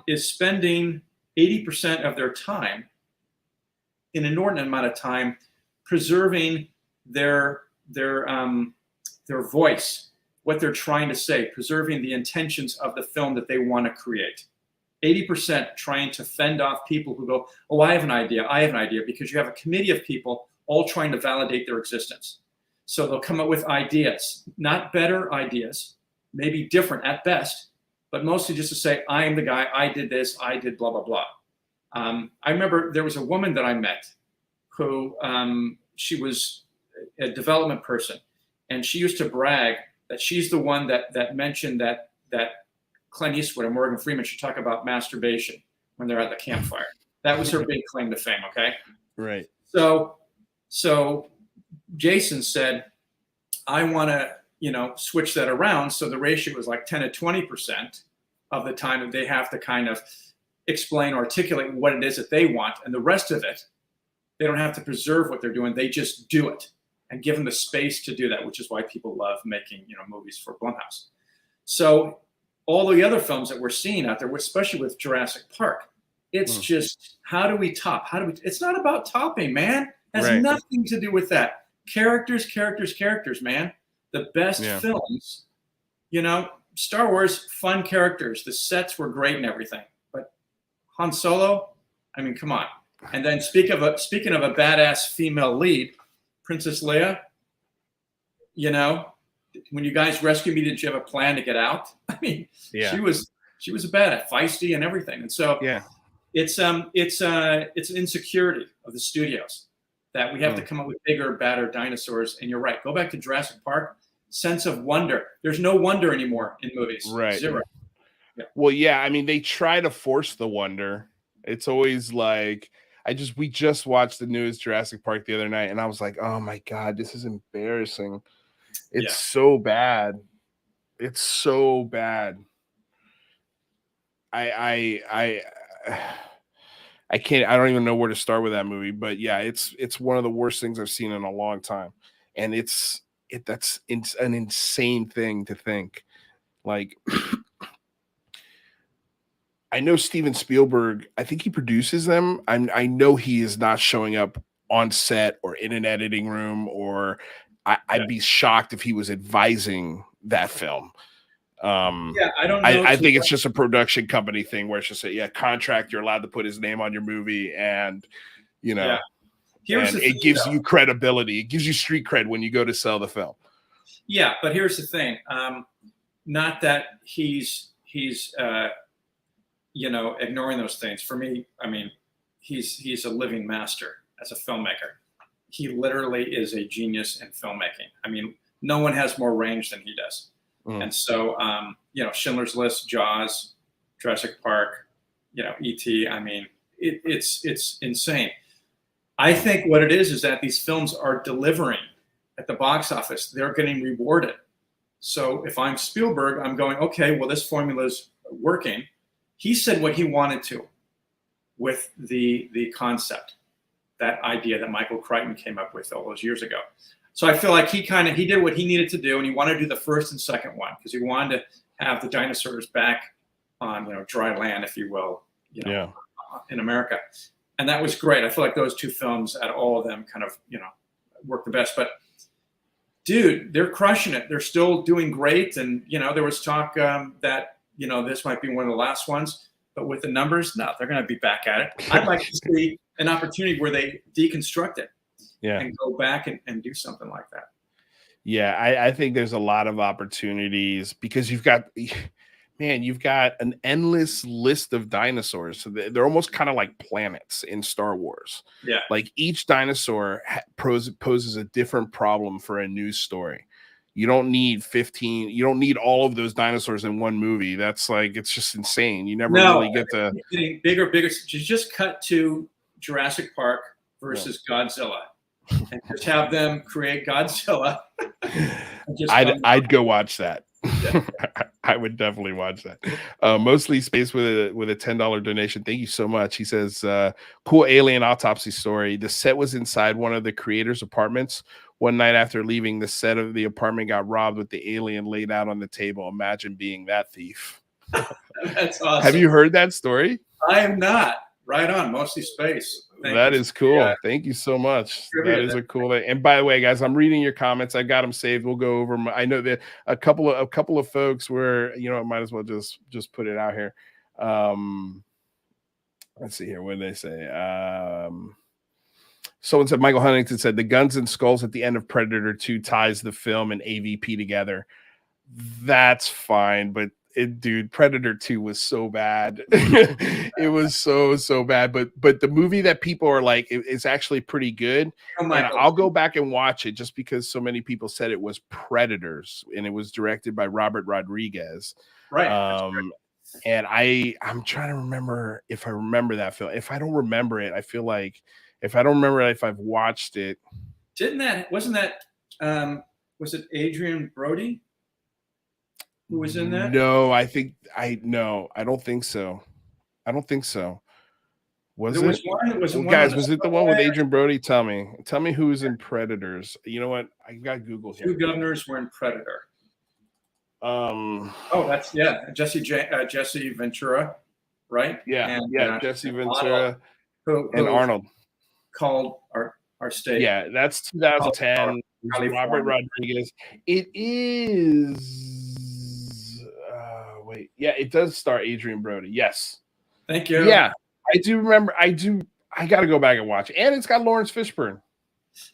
is spending 80% of their time, an inordinate amount of time, preserving their voice, what they're trying to say, preserving the intentions of the film that they want to create. 80% trying to fend off people who go, oh, I have an idea, because you have a committee of people all trying to validate their existence. So they'll come up with ideas, not better ideas, maybe different at best, but mostly just to say, I am the guy, I did this, I did blah, blah, blah. I remember there was a woman that I met who, she was a development person, and she used to brag that she's the one that mentioned that Clint Eastwood and Morgan Freeman should talk about masturbation when they're at the campfire. That was her big claim to fame, okay? Right. So Jason said, I want to, switch that around. So the ratio was like 10 to 20% of the time that they have to kind of explain, articulate what it is that they want. And the rest of it, they don't have to preserve what they're doing. They just do it and give them the space to do that, which is why people love making, movies for Blumhouse. So all the other films that we're seeing out there, especially with Jurassic Park, it's just, how do we top? It's not about topping, man. It has nothing to do with that. Characters, man. The best films, Star Wars, fun characters. The sets were great and everything. But Han Solo, I mean, come on. And then speaking of a badass female lead, Princess Leia, when you guys rescued me, did you have a plan to get out? I mean, she was a badass, feisty and everything. And so it's an insecurity of the studios that we have to come up with bigger, badder dinosaurs. And you're right. Go back to Jurassic Park. Sense of wonder. There's no wonder anymore in movies. Right. Zero. Yeah. Well, yeah. I mean, they try to force the wonder. It's always like, we just watched the newest Jurassic Park the other night, and I was like, oh my God, this is embarrassing. It's so bad. It's so bad. I can't, I don't even know where to start with that movie, but yeah, it's one of the worst things I've seen in a long time. And it's an insane thing to think. Like, I know Steven Spielberg, I think he produces them. I know he is not showing up on set or in an editing room, or I'd be shocked if he was advising that film. I don't know. I think it's just a production company thing where it's just a contract. You're allowed to put his name on your movie, and and it gives you credibility. It gives you street cred when you go to sell the film. Yeah, but here's the thing. Not that he's ignoring those things. For me, I mean, he's a living master as a filmmaker. He literally is a genius in filmmaking. I mean, no one has more range than he does. And so, Schindler's List, Jaws, Jurassic Park, E.T. I mean, it's insane. I think what it is that these films are delivering at the box office, they're getting rewarded. So if I'm Spielberg, I'm going, okay, well, this formula's working. He said what he wanted to with the concept, that idea that Michael Crichton came up with all those years ago. So I feel like he did what he needed to do, and he wanted to do the first and second one because he wanted to have the dinosaurs back on, dry land, if you will, in America. And that was great. I feel like those two films, out of all of them, kind of, work the best. But dude, they're crushing it. They're still doing great. And, there was talk that, this might be one of the last ones. But with the numbers, no, they're going to be back at it. I'd like to see an opportunity where they deconstruct it and go back and do something like that. Yeah, I think there's a lot of opportunities because you've got an endless list of dinosaurs. So they're almost kind of like planets in Star Wars. Yeah. Like each dinosaur poses a different problem for a news story. You don't need all of those dinosaurs in one movie. That's like, it's just insane. You never really get to getting bigger. Just cut to Jurassic Park versus Godzilla and just have them create Godzilla. I'd go watch that. Yeah. I would definitely watch that. Mostly Space with a $10 donation. Thank you so much. He says, cool alien autopsy story. The set was inside one of the creators' apartments. One night after leaving, the set of the apartment got robbed with the alien laid out on the table. Imagine being that thief. That's awesome. Have you heard that story? I am not. Right on. Mostly Space. That is cool. Yeah. Thank you so much. That is a cool thing. And by the way, guys, I'm reading your comments. I got them saved. We'll go over them. I know that a couple of folks were, I might as well just put it out here. Let's see here. What did they say? Someone said, Michael Huntington said, the guns and skulls at the end of Predator 2 ties the film and AVP together. That's fine, but dude, Predator 2 was so bad. It was so bad. But the movie that people are like, it's actually pretty good. And I'll go back and watch it just because so many people said it was Predators, and it was directed by Robert Rodriguez. Right. And I'm trying to remember if I remember that film. If I don't remember it, I feel like if I've watched it. Was it Adrian Brody who was in that? No, I don't think so. Was it? Guys, was it the one with Adrian Brody? Tell me who's in Predators. You know what? I got Google here. Two governors were in Predator. Jesse Ventura, right? Yeah, Jesse Ventura and Arnold. Called our state. Yeah, that's 2010. Robert Rodriguez. It is. Wait, yeah, it does star Adrian Brody. Yes. Thank you. Yeah, I do remember. I got to go back and watch it, and it's got Lawrence Fishburne.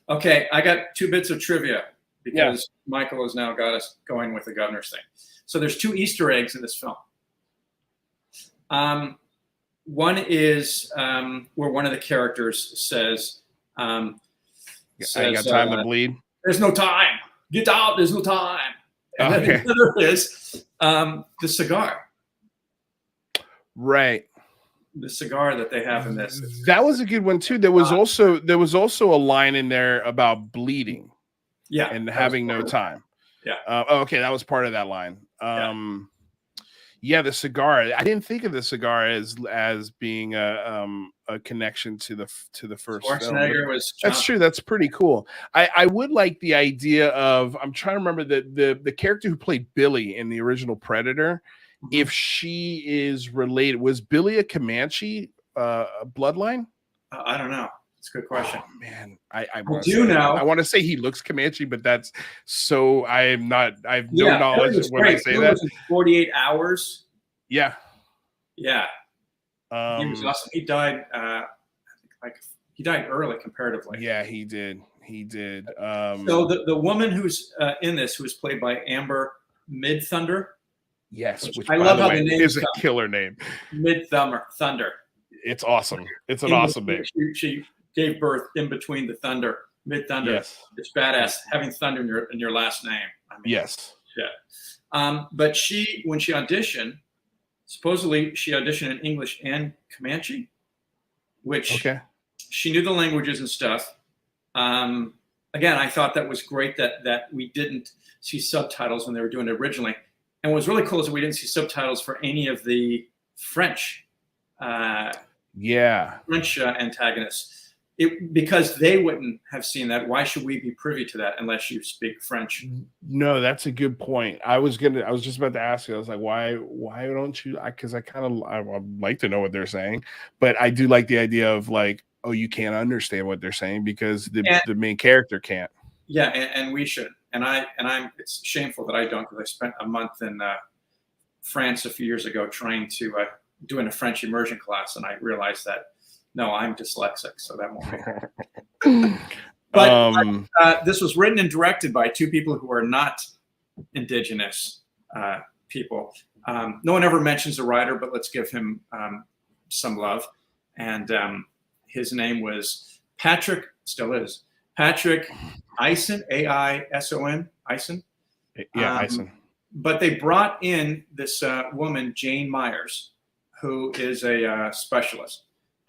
Okay, I got 2 bits of trivia because Michael has now got us going with the governor's thing. So there's 2 Easter eggs in this film. One is where one of the characters says, I ain't got time to bleed. There's no time. Get out. There's no time. And then the other is the cigar. Right. The cigar that they have in this. That was a good one too. There was also a line in there about bleeding. Yeah. And having no time. Yeah. Okay, that was part of that line. Yeah, the cigar. I didn't think of the cigar as being a connection to the first Schwarzenegger film. Was that's true. That's pretty cool. I would like the idea of, I'm trying to remember the character who played Billy in the original Predator. Mm-hmm. If she is related, was Billy a Comanche bloodline? I don't know. It's a good question. Oh, man, I do know. I want to say he looks Comanche, but that's so I have no knowledge when I say that. 48 hours. Yeah. Yeah. He was awesome. He died. He died early comparatively. Yeah, he did. So the woman who's in this, who was played by Amber Mid-Thunder. Yes, which I love how the name is a killer name. Mid-Thunder. It's awesome. It's an awesome name. She gave birth in between the thunder, Mid-Thunder. Yes. It's badass having thunder in your last name. I mean, yes. Yeah. But when she auditioned, supposedly she auditioned in English and Comanche, which she knew the languages and stuff. again, I thought that was great that we didn't see subtitles when they were doing it originally. And what was really cool is that we didn't see subtitles for any of the French antagonists. Because they wouldn't have seen that. Why should we be privy to that unless you speak French? No, that's a good point. I was just about to ask you. I was like, why don't you? Because I would like to know what they're saying, but I do like the idea of like, oh, you can't understand what they're saying because the main character can't. Yeah, and we should. And it's shameful that I don't, because I spent a month in France a few years ago trying to doing a French immersion class, and I realized that. No, I'm dyslexic, so that won't be. But this was written and directed by two people who are not indigenous people. No one ever mentions the writer, but let's give him some love. And his name was Patrick, still is, Patrick Eisen, A-I-S-O-N, Eisen. Yeah, Eisen. But they brought in this woman, Jane Myers, who is a specialist.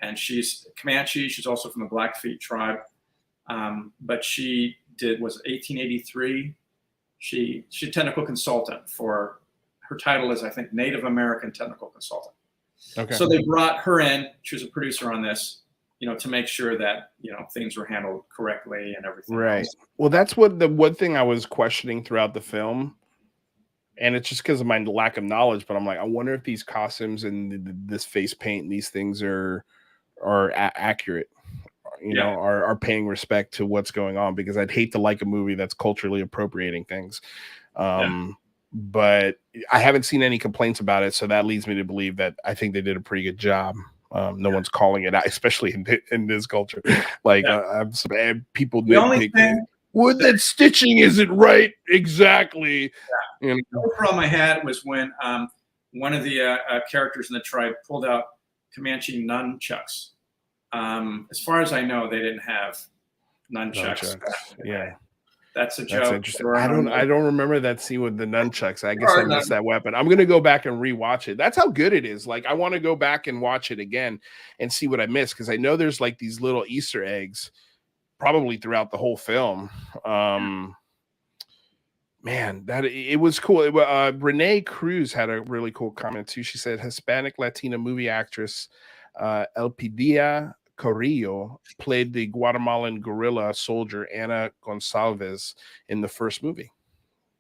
And she's Comanche. She's also from the Blackfeet tribe. But she was 1883. She's a technical consultant for, her title is, I think, Native American Technical Consultant. Okay. So they brought her in. She was a producer on this, to make sure that, things were handled correctly and everything. Right. else. Well, that's what the one thing I was questioning throughout the film. And it's just because of my lack of knowledge, but I'm like, I wonder if these costumes and this face paint and these things are accurate, are paying respect to what's going on, because I'd hate to like a movie that's culturally appropriating things. But I haven't seen any complaints about it. So that leads me to believe that I think they did a pretty good job. No one's calling it out, especially in this culture. Like people nitpick. That stitching isn't right. Exactly. Yeah. The problem I had was when one of the characters in the tribe pulled out Comanche nunchucks. As far as I know, they didn't have nunchucks. Yeah, that's a joke. That's interesting. I don't remember that scene with the nunchucks. I guess I missed that weapon. I'm gonna go back and rewatch it. That's how good it is. Like, I want to go back and watch it again and see what I missed, because I know there's like these little Easter eggs probably throughout the whole film. Man, that it was cool. Renee Cruz had a really cool comment too. She said Hispanic Latina movie actress Elpidia Carrillo played the Guatemalan guerrilla soldier Ana Gonçalves in the first movie.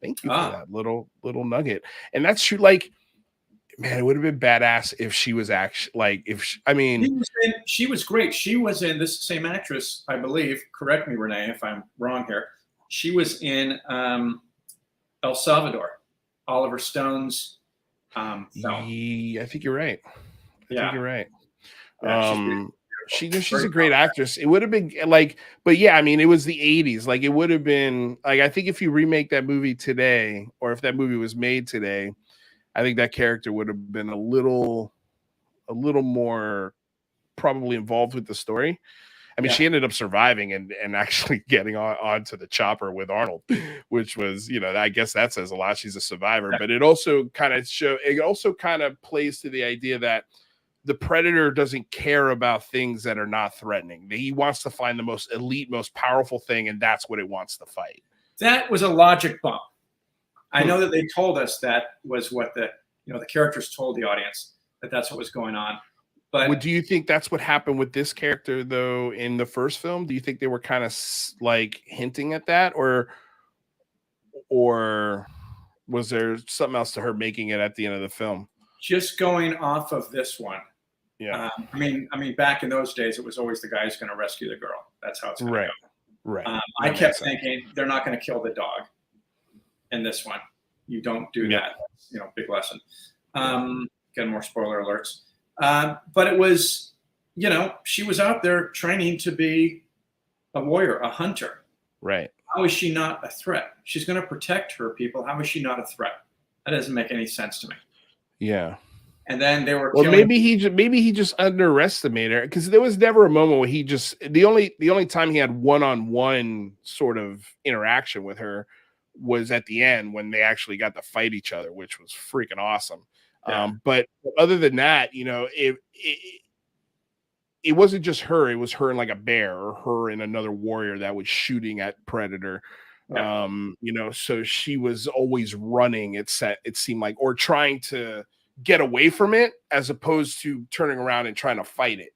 Thank you for that little nugget. And that's true. Like, man, it would have been badass if she was actually like, she was great. She was in, this same actress, I believe. Correct me, Renee, if I'm wrong here. She was in El Salvador, Oliver Stone's film. I think you're right. I think you're right. Yeah, she's a great actress. It would have been like, but yeah, I mean, it was the 80s. Like, it would have been like, I think if you remake that movie today, or if that movie was made today, I think that character would have been a little more probably involved with the story. I mean, she ended up surviving and actually getting onto the chopper with Arnold, which was, I guess that says a lot. She's a survivor, but it also kind of plays to the idea that the predator doesn't care about things that are not threatening. He wants to find the most elite, most powerful thing, and that's what it wants to fight. That was a logic bump. I know that they told us that was what the characters told the audience, that's what was going on. But do you think that's what happened with this character though in the first film? Do you think they were kind of like hinting at that, or was there something else to her making it at the end of the film? Just going off of this one. Yeah. I mean, back in those days, it was always the guy who's going to rescue the girl. That's how it's going to go. Right. I kept thinking they're not going to kill the dog in this one. You don't do that. Big lesson. Again, more spoiler alerts. But it was, she was out there training to be a warrior, a hunter. Right. How is she not a threat? She's going to protect her people. How is she not a threat? That doesn't make any sense to me. Yeah. And then they were. Well, maybe he just underestimated her, because there was never a moment where he just the only time he had one-on-one sort of interaction with her was at the end when they actually got to fight each other, which was freaking awesome. Yeah. But other than that, it wasn't just her, it was her and like a bear, or her and another warrior that was shooting at predator. Yeah. You know, so she was always running, it seemed like, or trying to get away from it as opposed to turning around and trying to fight it.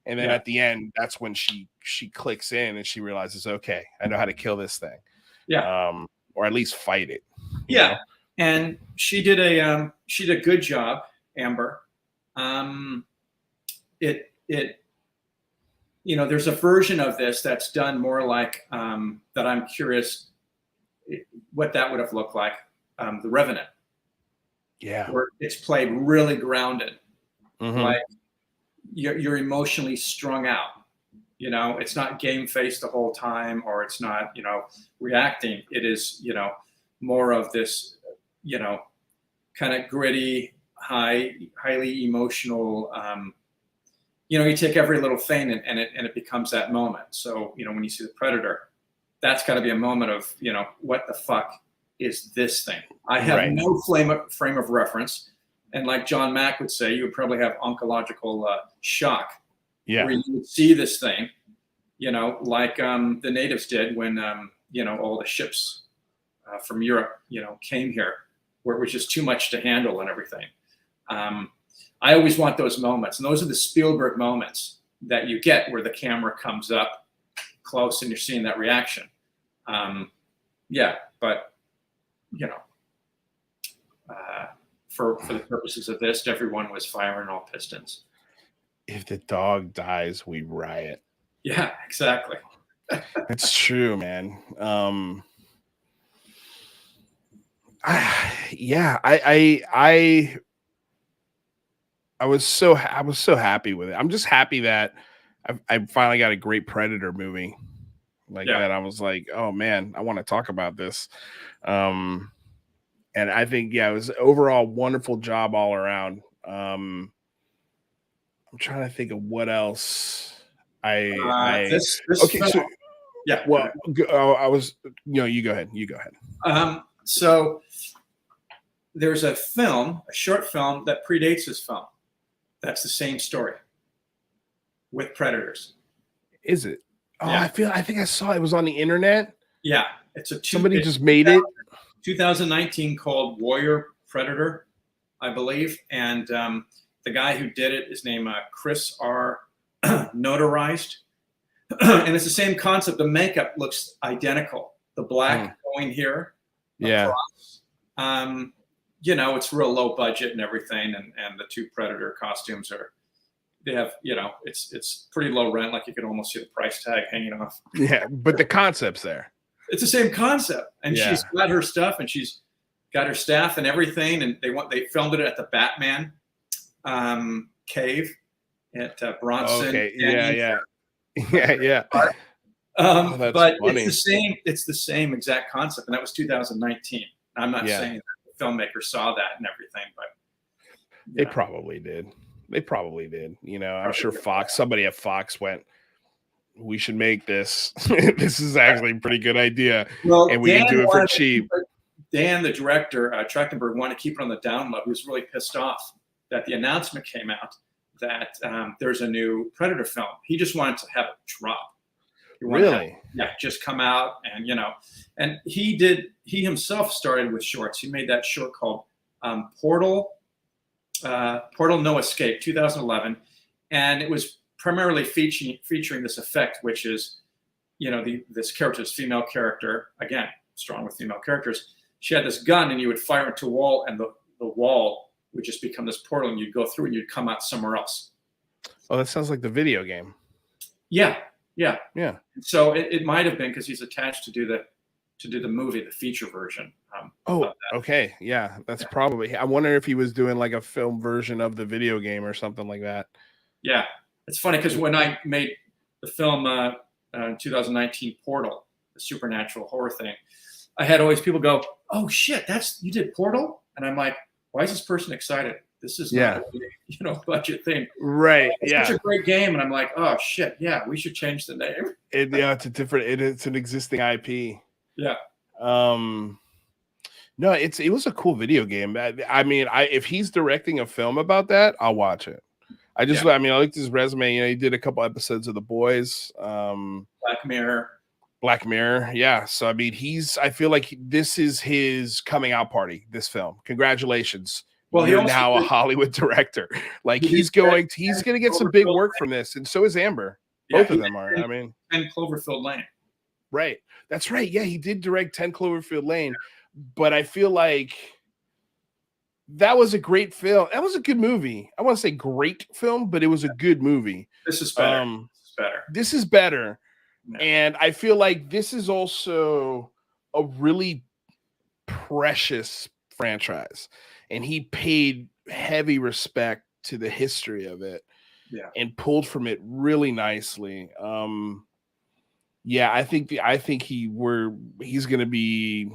And then at the end, that's when she clicks in and she realizes, okay, I know how to kill this thing. Yeah. Or at least fight it. Yeah. And she did a good job, Amber. You know, there's a version of this that's done more like that. I'm curious what that would have looked like. The Revenant. Yeah. Where it's played really grounded. Mm-hmm. Like you're emotionally strung out. You know, it's not game face the whole time, or it's not, you know, reacting. It is, you know, more of this, you know, kind of gritty, highly emotional. You know, you take every little thing and it becomes that moment. So, you know, when you see The Predator, that's got to be a moment of, you know, what the fuck is this thing? I have no frame of reference. And like John Mack would say, you would probably have oncological shock. Yeah. Where you would see this thing, you know, like the natives did when, you know, all the ships from Europe, you know, came here, where it was just too much to handle and everything. I always want those moments. And those are the Spielberg moments that you get where the camera comes up close and you're seeing that reaction. Yeah, but, you know, for the purposes of this, everyone was firing all pistons. If the dog dies, we riot. Yeah, exactly. It's true, man. I was so happy with it. I'm just happy that I finally got a great Predator movie like that. I was like, oh man, I want to talk about this. And I think, it was overall wonderful job all around. I'm trying to think of what else This okay. film, So, yeah. well, I was, you go ahead. So there's a short film that predates this film. That's the same story with predators. Is it? Oh, Yeah. I think I saw it was on the internet. Yeah, Somebody just made it. 2019 called Warrior Predator, I believe, and the guy who did it is named Chris R. Notarized, and it's the same concept. The makeup looks identical. The black going here, across. You know, it's real low budget and everything, and the two Predator costumes they have, you know, it's pretty low rent. Like you could almost see the price tag hanging off. Yeah, but the concept's there. It's the same concept, and she's got her stuff, and she's got her staff and everything, and they filmed it at the Batman cave at Bronson. Okay, yeah. But funny. it's the same exact concept, and that was 2019. I'm not saying that the filmmaker saw that and everything, but they probably did. You know, I'm sure somebody at Fox went, we should make this. This is actually a pretty good idea. Well, and we can do it for cheap. Dan, the director, Trachtenberg, wanted to keep it on the down low. He was really pissed off that the announcement came out that there's a new Predator film. He just wanted to have it drop. Really? Just come out, and you know, and he himself started with shorts. He made that short called Portal No Escape, 2011, and it was primarily featuring this effect, which is, you know, this character, this female character, again, strong with female characters. She had this gun, and you would fire into a wall, and the wall would just become this portal, and you'd go through, and you'd come out somewhere else. Oh, that sounds like the video game. Yeah. So it might have been because he's attached to do the movie, the feature version. Okay, yeah, that's probably. I wonder if he was doing like a film version of the video game or something like that. Yeah, it's funny because when I made the film 2019 Portal, the supernatural horror thing, I had always people go, "Oh shit, you did Portal," and I'm like, "Why is this person excited? This is not a budget thing, right? It's such a great game," and I'm like, "Oh shit, yeah, we should change the name." It's a different. It's an existing IP. Yeah. No, it was a cool video game. I mean, if he's directing a film about that, I'll watch it. I mean, I looked at his resume. You know, he did a couple episodes of The Boys, Black Mirror. Yeah. So, I mean, I feel like this is his coming out party, this film. Congratulations. Well, you're now a Hollywood director. Like he's going to get some big work from this. And so is Amber. Both of them are. I mean, 10 Cloverfield Lane. Right. That's right. Yeah. He did direct 10 Cloverfield Lane, but I feel like that was a great film. That was a good movie. I want to say great film, but it was a good movie. This is better. This is better. Yeah. And I feel like this is also a really precious franchise. And he paid heavy respect to the history of it. Yeah. And pulled from it really nicely. Yeah, I think he's going to be,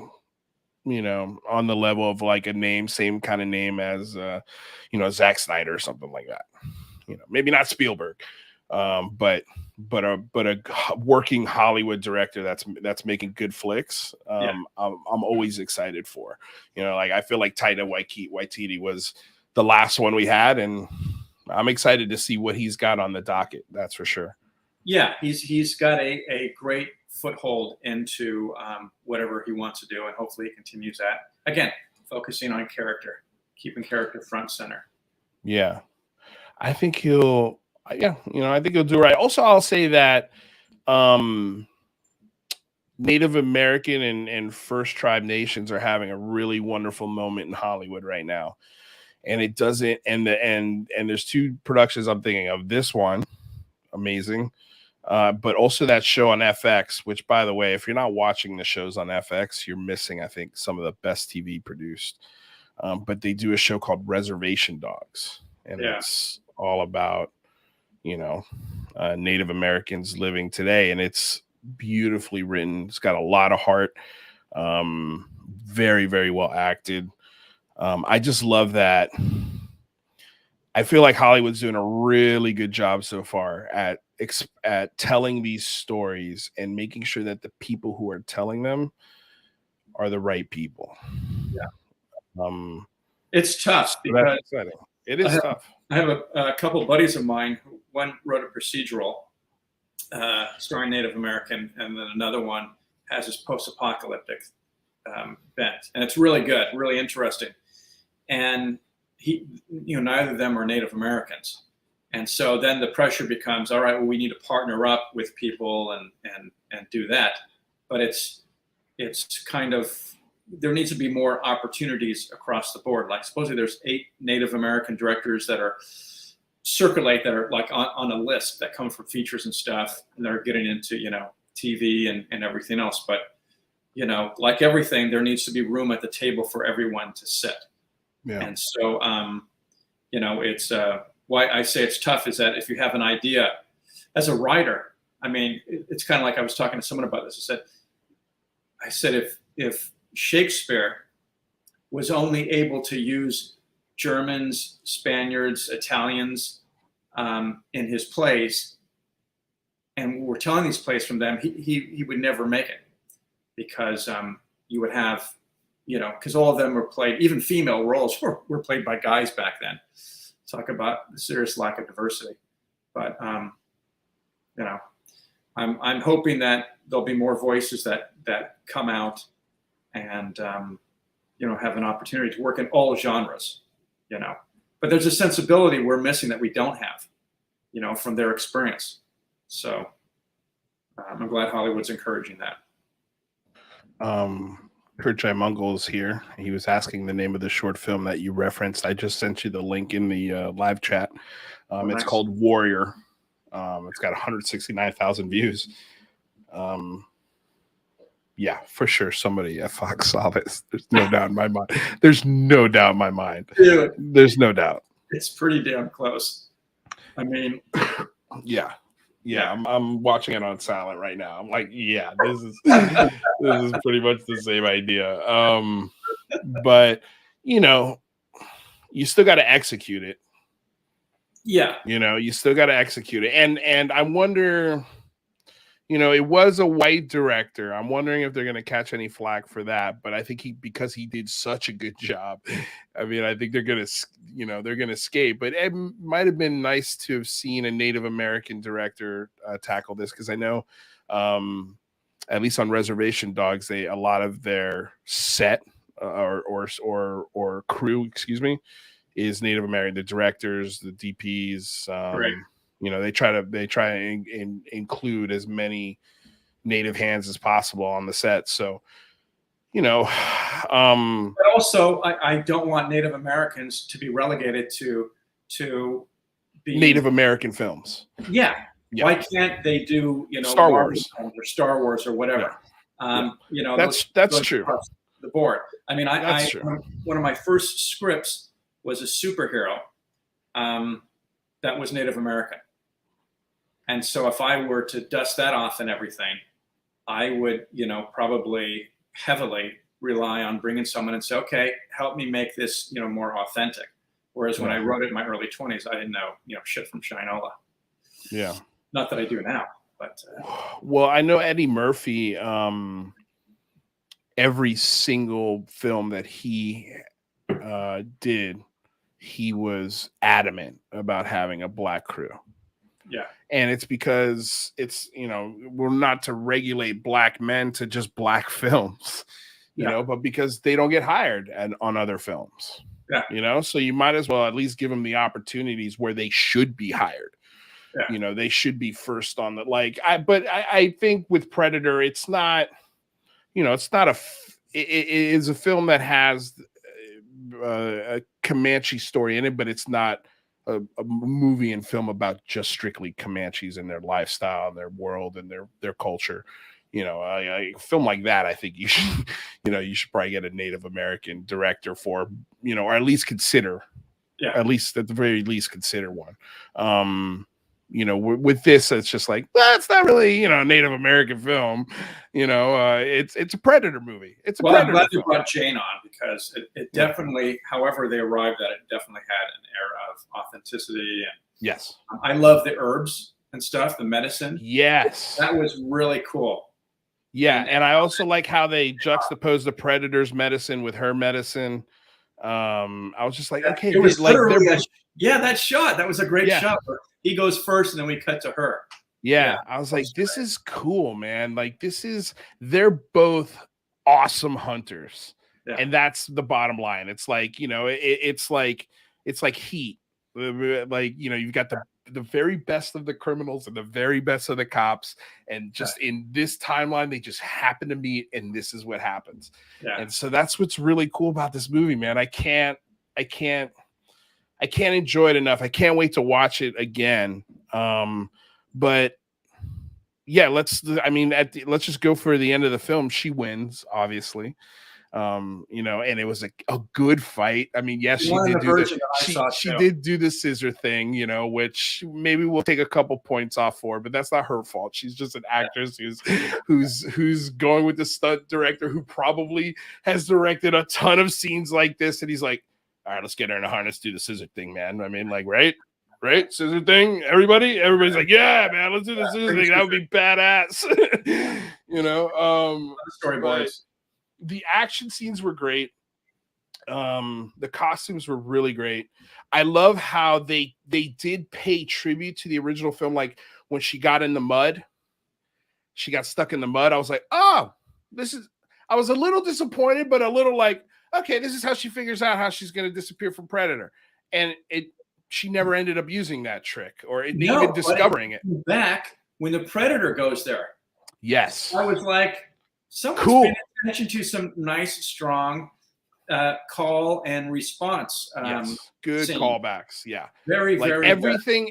you know, on the level of like a name, same kind of name as, you know, Zack Snyder or something like that. You know, maybe not Spielberg, but a working Hollywood director that's making good flicks. I'm always excited for. You know, like I feel like Taika Waititi was the last one we had, and I'm excited to see what he's got on the docket. That's for sure. Yeah, he's got a great foothold into whatever he wants to do, and hopefully he continues that. Again, focusing on character, keeping character front center. Yeah, I think he'll. Yeah, you know, I think he'll do right. Also, I'll say that Native American and First Tribe nations are having a really wonderful moment in Hollywood right now, and it doesn't. And there's two productions I'm thinking of. This one, amazing. But also that show on FX, which, by the way, if you're not watching the shows on FX, you're missing, I think, some of the best TV produced. But they do a show called Reservation Dogs, and it's all about, you know, Native Americans living today, and it's beautifully written. It's got a lot of heart, very, very well acted. I just love that. I feel like Hollywood's doing a really good job so far at telling these stories and making sure that the people who are telling them are the right people. Yeah. It's tough because it is tough. I have a couple of buddies of mine. One wrote a procedural starring Native American, and then another one has this post-apocalyptic bent, and it's really good, really interesting. And neither of them are Native Americans. And so then the pressure becomes, all right, well, we need to partner up with people and do that. But it's kind of, there needs to be more opportunities across the board. Like supposedly there's 8 Native American directors that are circulate that are like on a list that come from features and stuff, and they're getting into, you know, TV and everything else. But, you know, like everything, there needs to be room at the table for everyone to sit. Yeah. And so, you know, it's why I say it's tough is that if you have an idea as a writer, I mean, it's kind of like I was talking to someone about this. I said, if Shakespeare was only able to use Germans, Spaniards, Italians in his plays, and we're telling these plays from them, he would never make it, because you would have, you know, because all of them were played, even female roles were played by guys back then. Talk about the serious lack of diversity. But, you know, I'm hoping that there'll be more voices that come out and, you know, have an opportunity to work in all genres, you know. But there's a sensibility we're missing that we don't have, you know, from their experience. So I'm glad Hollywood's encouraging that. Kurt J. Mungle is here. He was asking the name of the short film that you referenced. I just sent you the link in the live chat. It's called Warrior. It's got 169,000 views. Yeah, for sure. Somebody at Fox saw this. There's no doubt in my mind. There's no doubt in my mind. Dude, there's no doubt. It's pretty damn close. I mean, yeah. I'm watching it on silent right now. I'm like, yeah, this is pretty much the same idea. But you know, you still got to execute it. Yeah. You know, you still got to execute it. And I wonder, you know, it was a white director. I'm wondering if they're going to catch any flack for that. But I think because he did such a good job, I mean, I think they're going to, you know, they're going to escape. But it might have been nice to have seen a Native American director tackle this, because I know, at least on Reservation Dogs, a lot of their set or crew, excuse me, is Native American. The directors, the DPs, Right. you know, they try and include as many native hands as possible on the set. So, you know, but also I don't want Native Americans to be relegated to be Native American films. Yeah. Yeah. Why can't they do, you know, Star Marvel Wars or Star Wars or whatever? Yeah. You know, that's true. across the board. I mean, That's true. one of my first scripts was a superhero that was Native American. And so if I were to dust that off and everything, I would, you know, probably heavily rely on bringing someone and say, okay, help me make this, you know, more authentic. Whereas when I wrote it in my early 20s, I didn't know, you know, shit from Shinola. Yeah. Not that I do now, but. Well, I know Eddie Murphy, every single film that he did, he was adamant about having a black crew. Yeah. And it's because it's, you know, we're not to regulate black men to just black films, you know, but because they don't get hired on other films, you know, so you might as well at least give them the opportunities where they should be hired. You know, they should be first on the, like, I think with Predator, it's not, you know, it's not it is a film that has a Comanche story in it, but it's not a movie and film about just strictly Comanches and their lifestyle and their world and their culture. You know, a film like that, I think you should, you know, you should probably get a Native American director for, you know, or at least consider, at least at the very least consider one. You know, with this, it's just like, well, it's not really, you know, a Native American film. You know, it's a Predator movie. It's a Predator. I'm glad you brought Jane on, because it definitely, however they arrived at it, definitely had an air of authenticity. And yes, I love the herbs and stuff, the medicine. Yes, that was really cool. Yeah, and I also like how they juxtapose the Predator's medicine with her medicine. I was just like, okay, it was like that shot. That was a great shot. He goes first, and then we cut to her. Yeah, I was like, this is cool, man. Like, they're both awesome hunters. Yeah. And that's the bottom line. It's like, you know, it's like Heat. Like, you know, you've got the very best of the criminals and the very best of the cops. And just in this timeline, they just happen to meet, and this is what happens. Yeah. And so that's what's really cool about this movie, man. I can't enjoy it enough. I can't wait to watch it again. But yeah, let's just go for the end of the film. She wins, obviously. You know, and it was a good fight. I mean, yes, she did do the scissor thing, you know, which maybe we'll take a couple points off for, but that's not her fault. She's just an actress who's going with the stunt director who probably has directed a ton of scenes like this, and he's like, all right, let's get her in a harness, do the scissor thing, man. I mean, like, right? Scissor thing. Everybody's like, yeah, man, let's do the scissor thing. That would be badass. You know, story boys. The action scenes were great. The costumes were really great. I love how they did pay tribute to the original film. Like when she got in the mud, she got stuck in the mud. I was like, oh, I was a little disappointed, but a little like, okay, this is how she figures out how she's going to disappear from Predator. And she never ended up using that trick or even discovering it. Back when the Predator goes there. Yes. I was like, someone's paying attention to some nice, strong call and response. Yes. Good scene. Callbacks. Yeah. Very, like very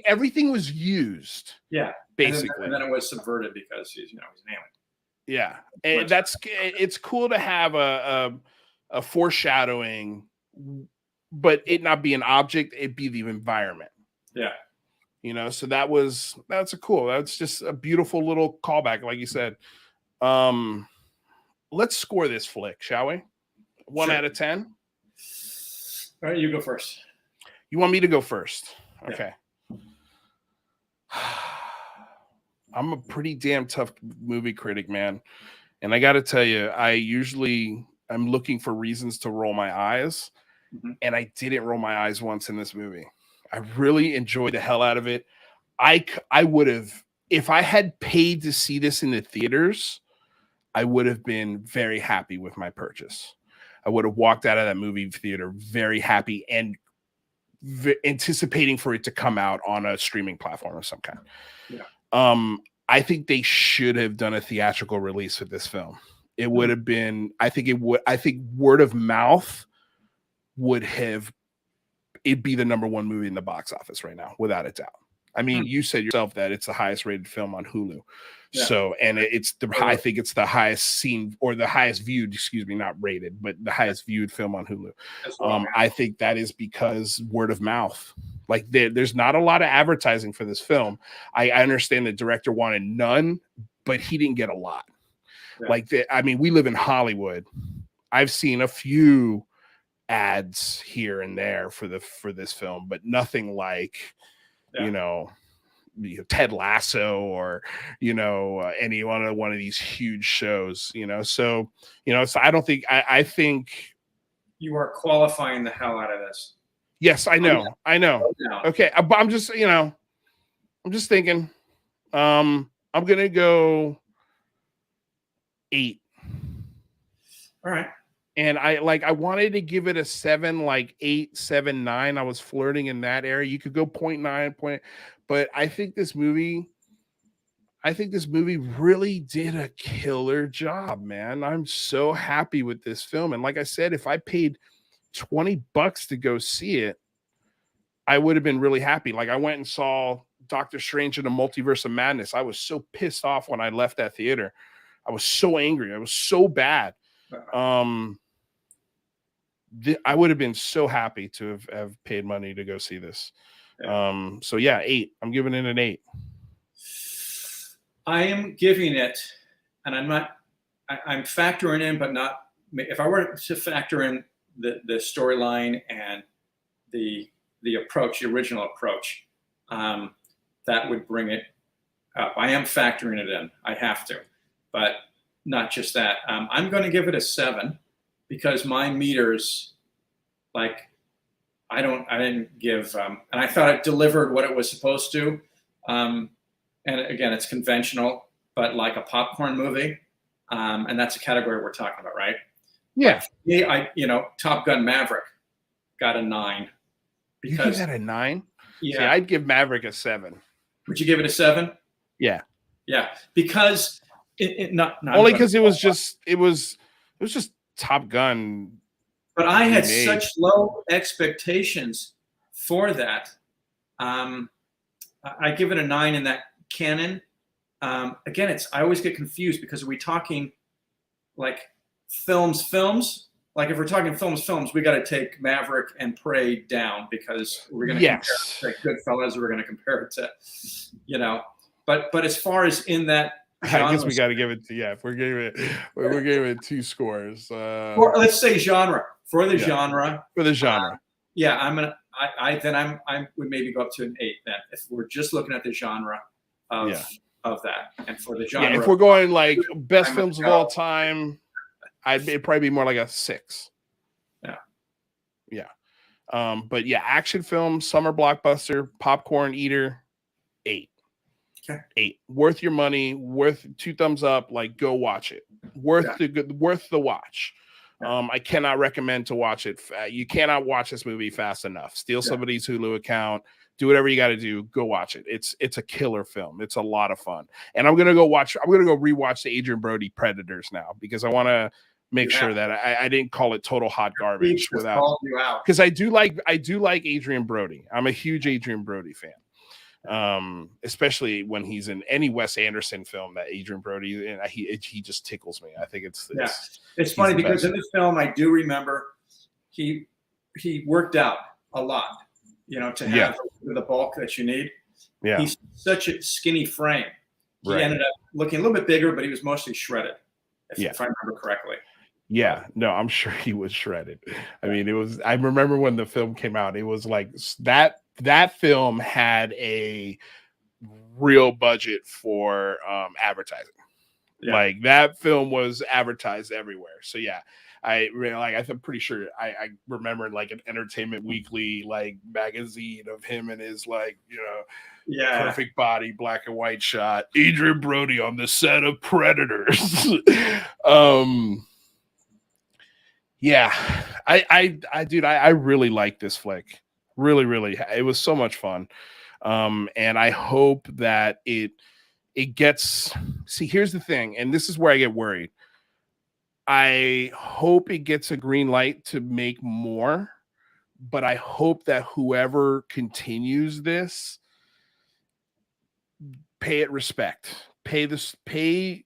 everything was used. Yeah. Basically. And then it was subverted because he's an alien. Yeah. And it's cool to have a foreshadowing, but it not be an object, it be the environment. Yeah. You know, so that's just a beautiful little callback, like you said. Let's score this flick, shall we? 1 out of 10. All right, you go first. You want me to go first? Okay. I'm a pretty damn tough movie critic, man. And I got to tell you, I'm looking for reasons to roll my eyes. Mm-hmm. And I didn't roll my eyes once in this movie. I really enjoyed the hell out of it. I would have, if I had paid to see this in the theaters, I would have been very happy with my purchase. I would have walked out of that movie theater very happy and anticipating for it to come out on a streaming platform of some kind. Yeah. I think they should have done a theatrical release with this film. It would have been, I think word of mouth it'd be the number one movie in the box office right now, without a doubt. I mean, you said yourself that it's the highest rated film on Hulu. Yeah. So, and I think it's the highest seen, or the highest viewed, excuse me, not rated, but the highest viewed film on Hulu. Well, I think that is because word of mouth. Like there's not a lot of advertising for this film. I understand the director wanted none, but he didn't get a lot. Yeah. I mean, we live in Hollywood. I've seen a few ads here and there for this film, but nothing like, you know, Ted Lasso or, you know, any one of these huge shows, you know. So, you know, so I think you are qualifying the hell out of this. Yes, I know. Okay, I'm just thinking. I'm gonna go 8. All right. And I wanted to give it a 7, like 8, 7, 9. I was flirting in that area. You could go 0.9 but I think this movie really did a killer job, man. I'm so happy with this film. And like I said, if I paid $20 to go see it, I would have been really happy. Like I went and saw Doctor Strange in the Multiverse of Madness. I was so pissed off when I left that theater. I was so angry. I was so bad. I would have been so happy to have paid money to go see this. So yeah, 8. I'm giving it an 8. I am giving it, and I'm factoring in, but not. If I were to factor in the storyline and the approach, the original approach, that would bring it up. I am factoring it in. I have to, but not just that. I'm going to give it a 7 because my meters, like, I didn't give, and I thought it delivered what it was supposed to. And again, it's conventional, but like a popcorn movie. And that's a category we're talking about, right? Yeah. Top Gun Maverick got a 9. Because, you give that a 9? Yeah. See, I'd give Maverick a 7. Would you give it a 7? Yeah. Yeah. Because not only because it was just Top Gun. But I had such low expectations for that. I give it a 9 in that canon. Again, I always get confused because are we talking like films? Like if we're talking films, we got to take Maverick and Prey down because we're going to compare it to Goodfellas, or we're going to compare it to, But as far as in that, I guess we got to give it to If we're giving it 2 scores. Or let's say genre for the genre. For the genre. I would maybe go up to an 8 then if we're just looking at the genre of that. And for the genre, if we're going like best films of all time, it'd probably be more like a 6. But yeah, action film, summer blockbuster, popcorn eater, 8. Okay. 8. Worth your money, worth 2 thumbs up, like go watch it. Worth the watch. I cannot recommend to watch it. You cannot watch this movie fast enough. Steal somebody's Hulu account. Do whatever you got to do. Go watch it. It's a killer film. It's a lot of fun. And I'm gonna go rewatch the Adrian Brody Predators now because I want to make sure that I didn't call it total hot garbage without, because I do like Adrian Brody. I'm a huge Adrian Brody fan. Especially when he's in any Wes Anderson film that Adrian Brody, and he just tickles me. I think it's funny because in this film I do remember he worked out a lot, to have the bulk that you need. Yeah, he's such a skinny frame. He ended up looking a little bit bigger, but he was mostly shredded. If I remember correctly. Yeah, no, I'm sure he was shredded. I mean, I remember when the film came out, it was like that film had real budget for advertising. Yeah. Like that film was advertised everywhere. So yeah, I'm pretty sure I remember like an Entertainment Weekly like magazine of him and his like, you know, perfect body, black and white shot. Adrian Brody on the set of Predators. Yeah, I really like this flick. Really, really, it was so much fun. And I hope that it gets. See, here's the thing, and this is where I get worried. I hope it gets a green light to make more, but I hope that whoever continues this pay it respect. Pay the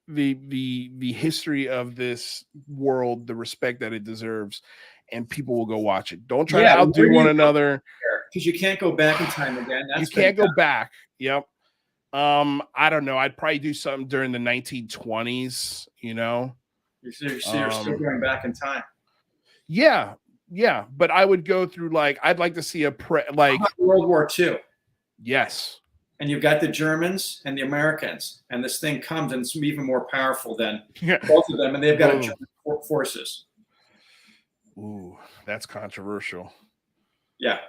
history of this world the respect that it deserves, and people will go watch it. Don't try to outdo one another, because you can't go back in time again. You can't go back. Yep. I don't know. I'd probably do something during the 1920s. You know, you're still going back in time. Yeah, but I would go through like I'd like to see World War II. Yes. And you've got the Germans and the Americans, and this thing comes and it's even more powerful than both of them, and they've got German forces. Ooh, that's controversial. Yeah.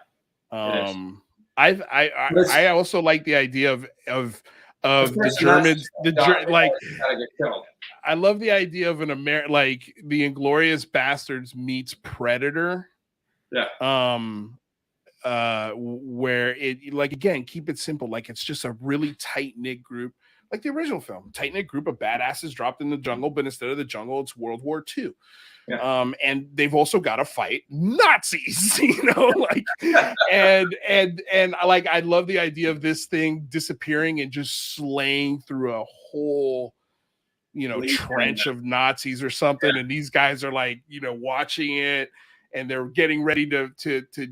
I also like the idea of the Germans. Like gotta get killed. I love the idea of like the Inglourious Bastards meets Predator. Yeah. Where it like again keep it simple, like it's just a really tight-knit group, like the original film, tight-knit group of badasses dropped in the jungle, but instead of the jungle it's World War II. And they've also got to fight Nazis, you know, like and like I love the idea of this thing disappearing and just slaying through a whole, you know, trench of Nazis or something, and these guys are like, you know, watching it. And they're getting ready to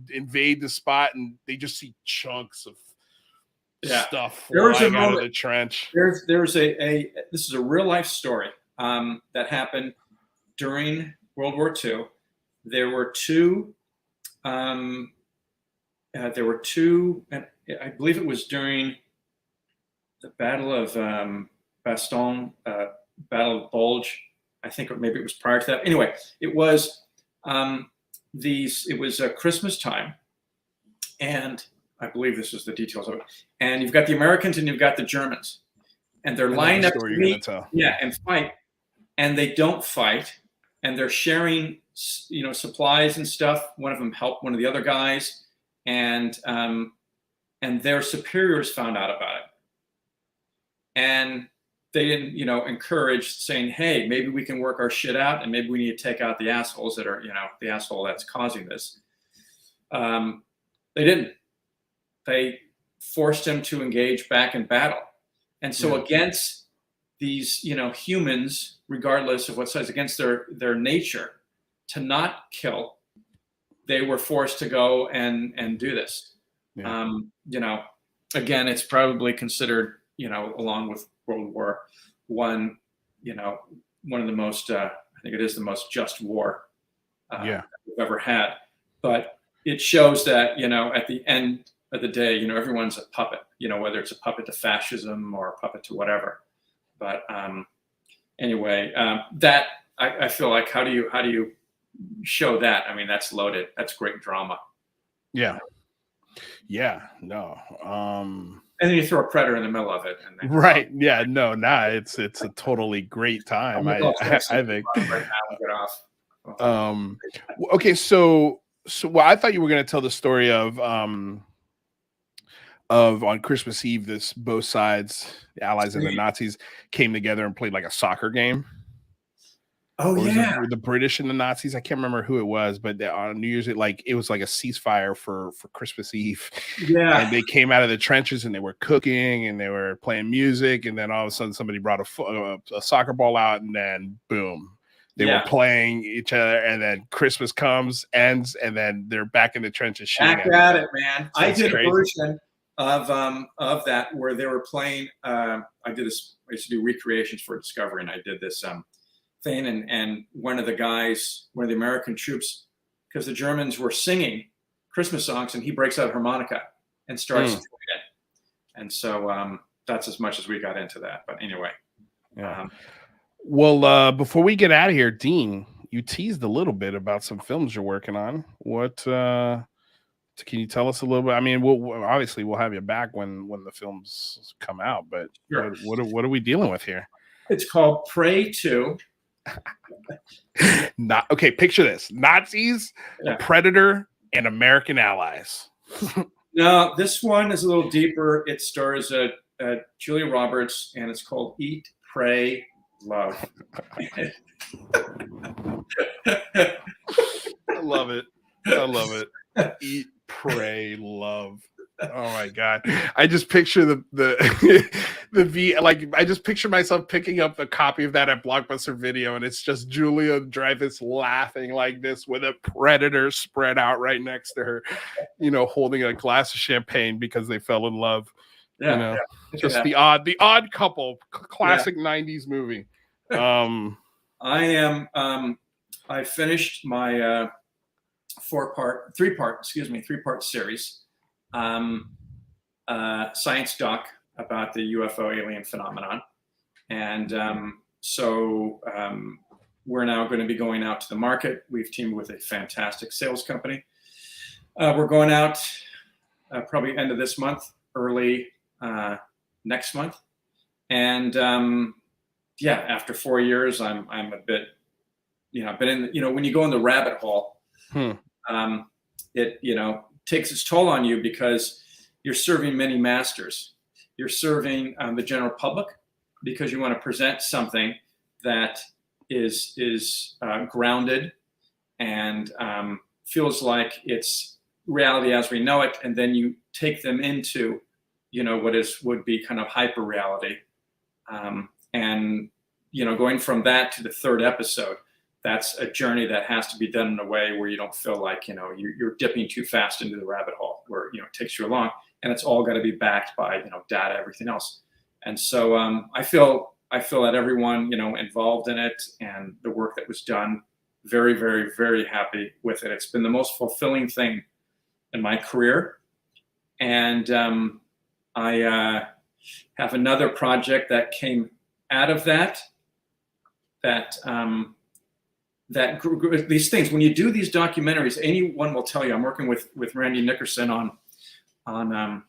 invade the spot, and they just see chunks of stuff flying out of the trench. This is a real life story that happened during World War II. There were two, and I believe it was during the Battle of Bastogne, Battle of Bulge. I think maybe it was prior to that. Anyway, it was. It was Christmas time, and I believe this is the details of it. And you've got the Americans and you've got the Germans, and they're lined up to meet, and fight. And they don't fight, and they're sharing, you know, supplies and stuff. One of them helped one of the other guys, and their superiors found out about it, and they didn't, you know, encourage saying, hey, maybe we can work our shit out, and maybe we need to take out the assholes that are, you know, the asshole that's causing this. They didn't. They forced him to engage back in battle. And so against these, you know, humans, regardless of what size, against their nature to not kill, they were forced to go and do this. Yeah. You know, again, it's probably considered, you know, along with World War I, you know, one of the most, I think it is the most just war we've ever had. But it shows that, you know, at the end of the day, you know, everyone's a puppet, you know, whether it's a puppet to fascism or a puppet to whatever. But anyway, that I feel like how do you show that? I mean, that's loaded. That's great drama. Yeah. Yeah. No. And then you throw a Predator in the middle of it. And then, it's a totally great time. I think. Right now, get off. Okay, so well, I thought you were going to tell the story of on Christmas Eve, both sides, the Allies and the Nazis, came together and played like a soccer game. Oh, yeah. The British and the Nazis. I can't remember who it was, but on New Year's, it was like a ceasefire for Christmas Eve. Yeah. And they came out of the trenches and they were cooking and they were playing music. And then all of a sudden somebody brought a soccer ball out, and then boom, they were playing each other. And then Christmas comes, ends, and then they're back in the trenches. Back at it, man. So I did crazy. A version of that where they were playing. I used to do recreations for Discovery, and I did this thing, and one of the American troops, because the Germans were singing Christmas songs, and he breaks out a harmonica and starts doing it. And so that's as much as we got into that. But anyway. Yeah. Well, before we get out of here, Dean, you teased a little bit about some films you're working on. What can you tell us a little bit? I mean, we'll have you back when the films come out, but Sure. what are we dealing with here? It's called Prey 2. Okay, picture this: Nazis, Yeah. a predator, and American allies. No, this one is a little deeper. It stars Julia Roberts, and it's called Eat, Pray, Love. I love it. I love it. Eat, pray, love. Oh my God. I just picture the I just picture myself picking up the copy of that at Blockbuster Video, and it's just Julia Dreyfus laughing like this with a predator spread out right next to her, holding a glass of champagne because they fell in love. Yeah, just the odd couple, classic 90s movie. I finished my three-part series, science doc about the UFO alien phenomenon. And so we're now going to be going out to the market. We've teamed with a fantastic sales company. We're going out probably end of this month, early next month. And after 4 years, I'm a bit, I've been in, when you go in the rabbit hole, it, takes its toll on you because you're serving many masters. You're serving the general public because you want to present something that is grounded and feels like it's reality as we know it. And then you take them into, what would be kind of hyper reality. And, going from that to the third episode, that's a journey that has to be done in a way where you don't feel like, you're dipping too fast into the rabbit hole where, it takes you along, and it's all got to be backed by, data, everything else. And so I feel that everyone, involved in it and the work that was done, very, very, very happy with it. It's been the most fulfilling thing in my career. And I have another project that came out of that these things, when you do these documentaries, anyone will tell you. I'm working with Randy Nickerson on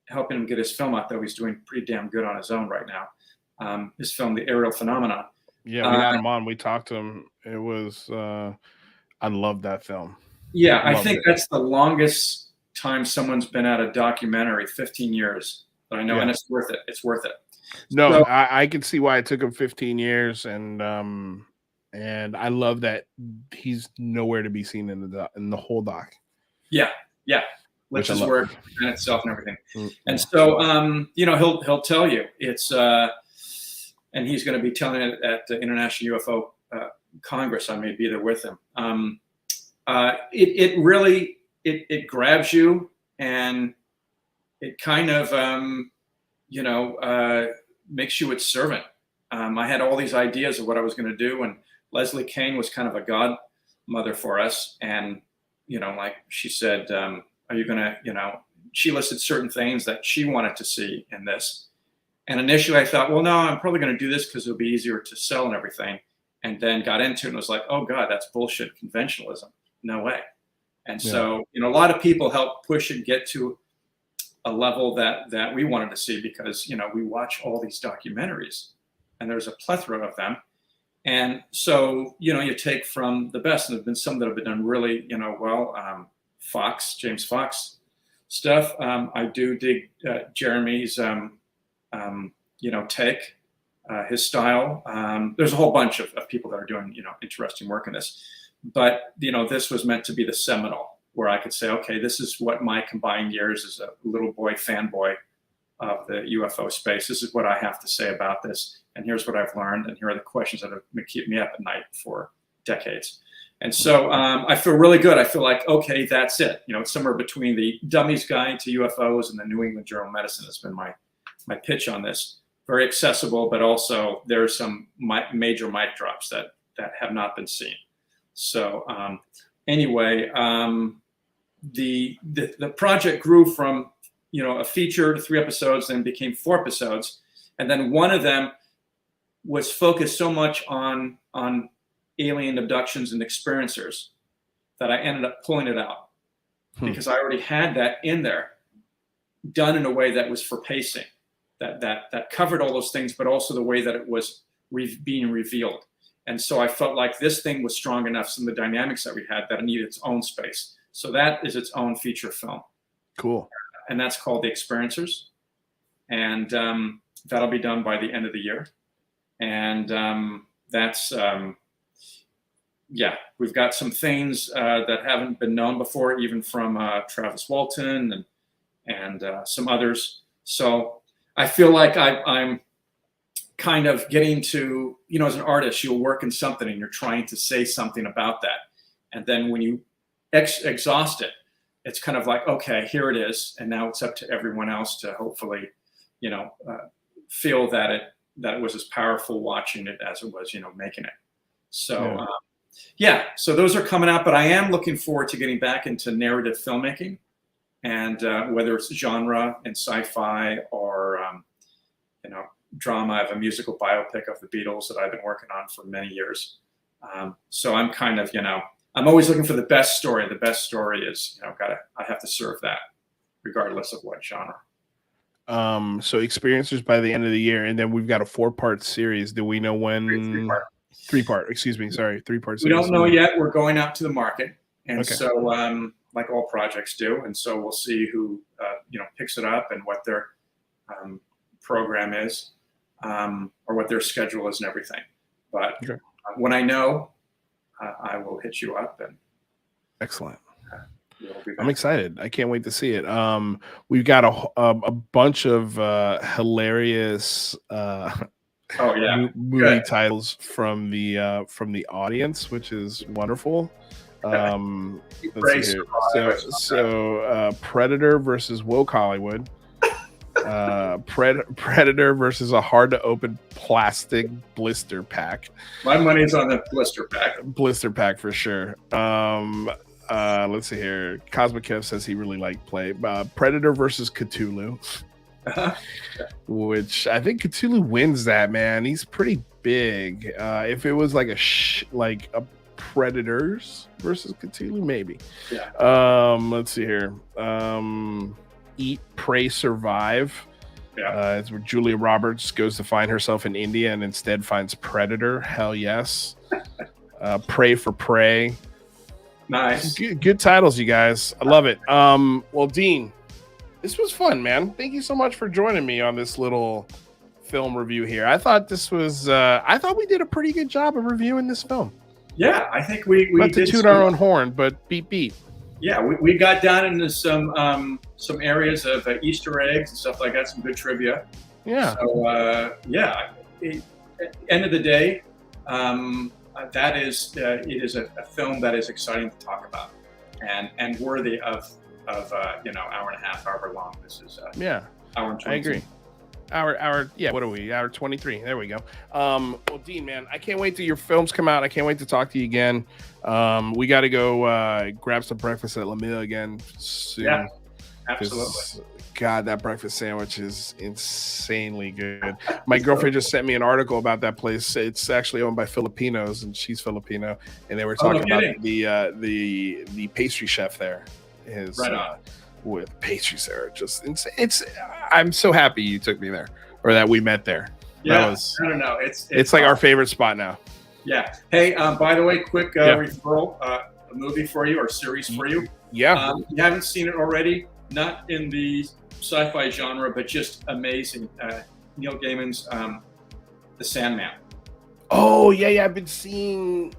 helping him get his film out, though he's doing pretty damn good on his own right now. His film, The Aerial Phenomenon. Yeah, we had him on. We talked to him. It was, I love that film. Yeah, I think that's the longest time someone's been at a documentary, 15 years. But I know, and it's worth it. It's worth it. No, so, I can see why it took him 15 years, and I love that he's nowhere to be seen in the whole doc. Yeah, which is work in itself and everything. Mm-hmm. And so, he'll tell you it's, and he's going to be telling it at the International UFO Congress. I may be there with him. It really grabs you, and it kind of makes you its servant. I had all these ideas of what I was going to do, and Leslie Kane was kind of a godmother for us. And, like she said, are you going to, she listed certain things that she wanted to see in this. And initially I thought, well, no, I'm probably going to do this because it'll be easier to sell and everything. And then got into it and was like, oh God, that's bullshit conventionalism. No way. And so, a lot of people helped push and get to a level that we wanted to see because, we watch all these documentaries and there's a plethora of them. And so, you take from the best, and there have been some that have been done really, well. James Fox stuff. I do dig Jeremy's, take, his style. There's a whole bunch of people that are doing, interesting work in this. But, this was meant to be the seminal where I could say, okay, this is what my combined years as a little boy fanboy of the UFO space. This is what I have to say about this. And here's what I've learned. And here are the questions that have kept me up at night for decades. And so I feel really good. I feel like, okay, that's it. It's somewhere between the Dummies Guide to UFOs and the New England Journal of Medicine has been my pitch on this. Very accessible, but also there are some major mic drops that have not been seen. So anyway, the project grew from a feature to 3 episodes, then became 4 episodes. And then one of them was focused so much on alien abductions and experiencers that I ended up pulling it out because I already had that in there, done in a way that was for pacing, that covered all those things, but also the way that it was being revealed. And so I felt like this thing was strong enough, some of the dynamics that we had, that it needed its own space. So that is its own feature film. Cool. And that's called The Experiencers. And that'll be done by the end of the year. And that's, we've got some things that haven't been known before, even from Travis Walton and some others. So I feel like I'm kind of getting to, as an artist, you'll work in something and you're trying to say something about that. And then when you exhaust it, it's kind of like, okay, here it is. And now it's up to everyone else to hopefully, feel that it was as powerful watching it as it was, making it. So, so those are coming out, but I am looking forward to getting back into narrative filmmaking, and whether it's genre and sci-fi or, drama. I have a musical biopic of the Beatles that I've been working on for many years. So I'm kind of, I'm always looking for the best story. The best story is, I have to serve that regardless of what genre. So Experiencers by the end of the year, and then we've got a 4-part series. Do we know when? 3-part, excuse me. Sorry, 3-part series. We don't know yet. We're going out to the market. And so, like all projects do. And so we'll see who, picks it up and what their program is, or what their schedule is and everything. But when I know, I will hit you up. And excellent. I'm excited. I can't wait to see it. We've got a bunch of hilarious movie titles from the audience, which is wonderful. Let's see here. So Predator versus Woke Hollywood. Predator versus a hard to open plastic blister pack. My money's on the blister pack. Blister pack for sure. Let's see here. Cosmic Kev says he really liked play. Predator versus Cthulhu. Which I think Cthulhu wins that, man. He's pretty big. If it was like a Predators versus Cthulhu, maybe. Let's see here. Eat, Pray, Survive. It's where Julia Roberts goes to find herself in India and instead finds Predator. Hell yes. Pray for Prey. Nice. Good titles, you guys. I love it. Well, Dean, this was fun, man. Thank you so much for joining me on this little film review here. I thought this was I thought we did a pretty good job of reviewing this film. Yeah, I think we not to toot our own horn, but beat. Yeah, we got down into some areas of Easter eggs and stuff like that, some good trivia. Yeah. So at the end of the day, that is it is a film that is exciting to talk about and worthy of hour and a half, however long this is. Hour and 22. I agree. What are we? Hour 23. There we go. Well, Dean, man, I can't wait till your films come out. I can't wait to talk to you again. We got to go grab some breakfast at La Mille again soon. Yeah, absolutely. God, that breakfast sandwich is insanely good. My girlfriend just sent me an article about that place. It's actually owned by Filipinos, and she's Filipino, and they were talking about the pastry chef there. Right on. With pastries there, just insane. I'm so happy you took me there, or that we met there. Yeah, I don't know. It's like our favorite spot now. Yeah. Hey, by the way, quick referral, a movie for you or series for you. Yeah. You haven't seen it already, not in the sci-fi genre, but just amazing. Neil Gaiman's The Sandman. Oh yeah. I've been seeing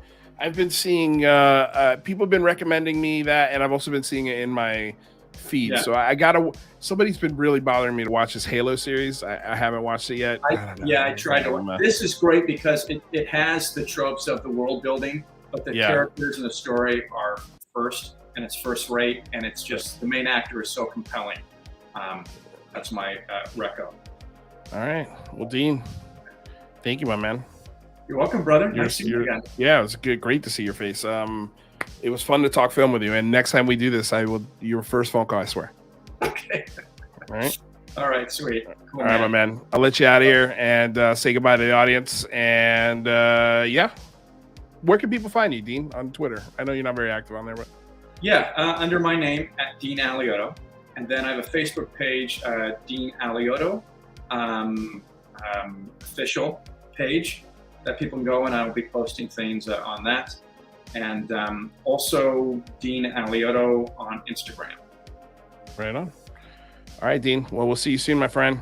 people have been recommending me that, and I've also been seeing it in my feed. So somebody's been really bothering me to watch this Halo series. I haven't watched it yet. I tried to. This is great because it has the tropes of the world building, but the characters in the story are first, and it's first rate, and it's just the main actor is so compelling. That's my reco. All right. Well, Dean, thank you, my man. You're welcome, brother. Nice to see you again. Yeah, it was great to see your face. It was fun to talk film with you. And next time we do this, your first phone call, I swear. Okay. All right. All right, sweet. Cool, All right, my man. I'll let you out of here and say goodbye to the audience. And yeah, where can people find you, Dean, on Twitter? I know you're not very active on there, but yeah, under my name at Dean Alioto, and then I have a Facebook page, Dean Alioto, official page that people can go, and I'll be posting things on that, and also Dean Alioto on Instagram. Right on. All right, Dean. Well, we'll see you soon, my friend.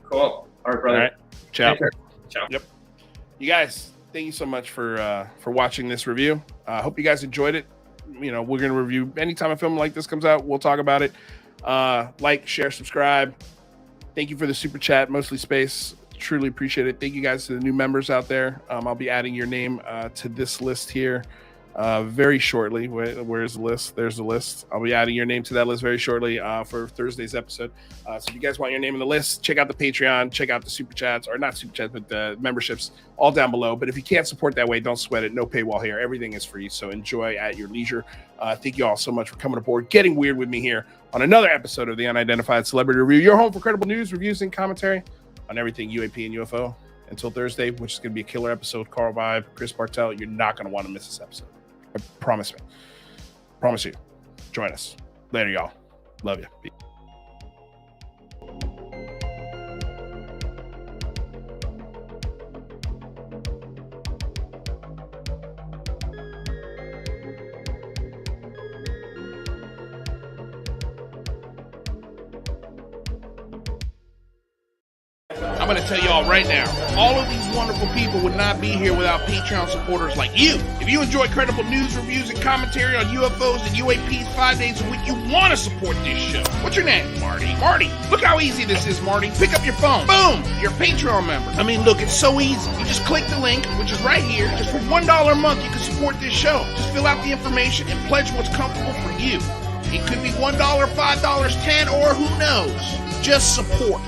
Cool. All right, brother. All right. Ciao. Ciao. Yep. You guys, thank you so much for watching this review. I hope you guys enjoyed it. You know, we're going to review anytime a film like this comes out. We'll talk about it. Like, share, subscribe. Thank you for the super chat, mostly space. Truly appreciate it. Thank you guys to the new members out there. I'll be adding your name to this list here very shortly. Where's the list? There's the list. I'll be adding your name to that list very shortly for Thursday's episode. So if you guys want your name in the list, check out the Patreon, check out the super chats, or not super chats, but the memberships all down below. But if you can't support that way, don't sweat it. No paywall here. Everything is free. So enjoy at your leisure. Thank you all so much for coming aboard, getting weird with me here on another episode of the Unidentified Celebrity Review, your home for credible news, reviews, and commentary on everything UAP and UFO. Until Thursday, which is going to be a killer episode. Carl Vibe, Chris Bartel. You're not going to want to miss this episode. I promise me. Promise you. Join us. Later, y'all. Love you. Peace. I'm going to tell y'all right now, all of these wonderful people would not be here without Patreon supporters like you. If you enjoy credible news, reviews, and commentary on UFOs and UAPs 5 days a week, you want to support this show. What's your name? Marty. Marty, look how easy this is, Marty. Pick up your phone. Boom! You're a Patreon member. I mean, look, it's so easy. You just click the link, which is right here. Just for $1 a month, you can support this show. Just fill out the information and pledge what's comfortable for you. It could be $1, $5, $10, or who knows. Just support.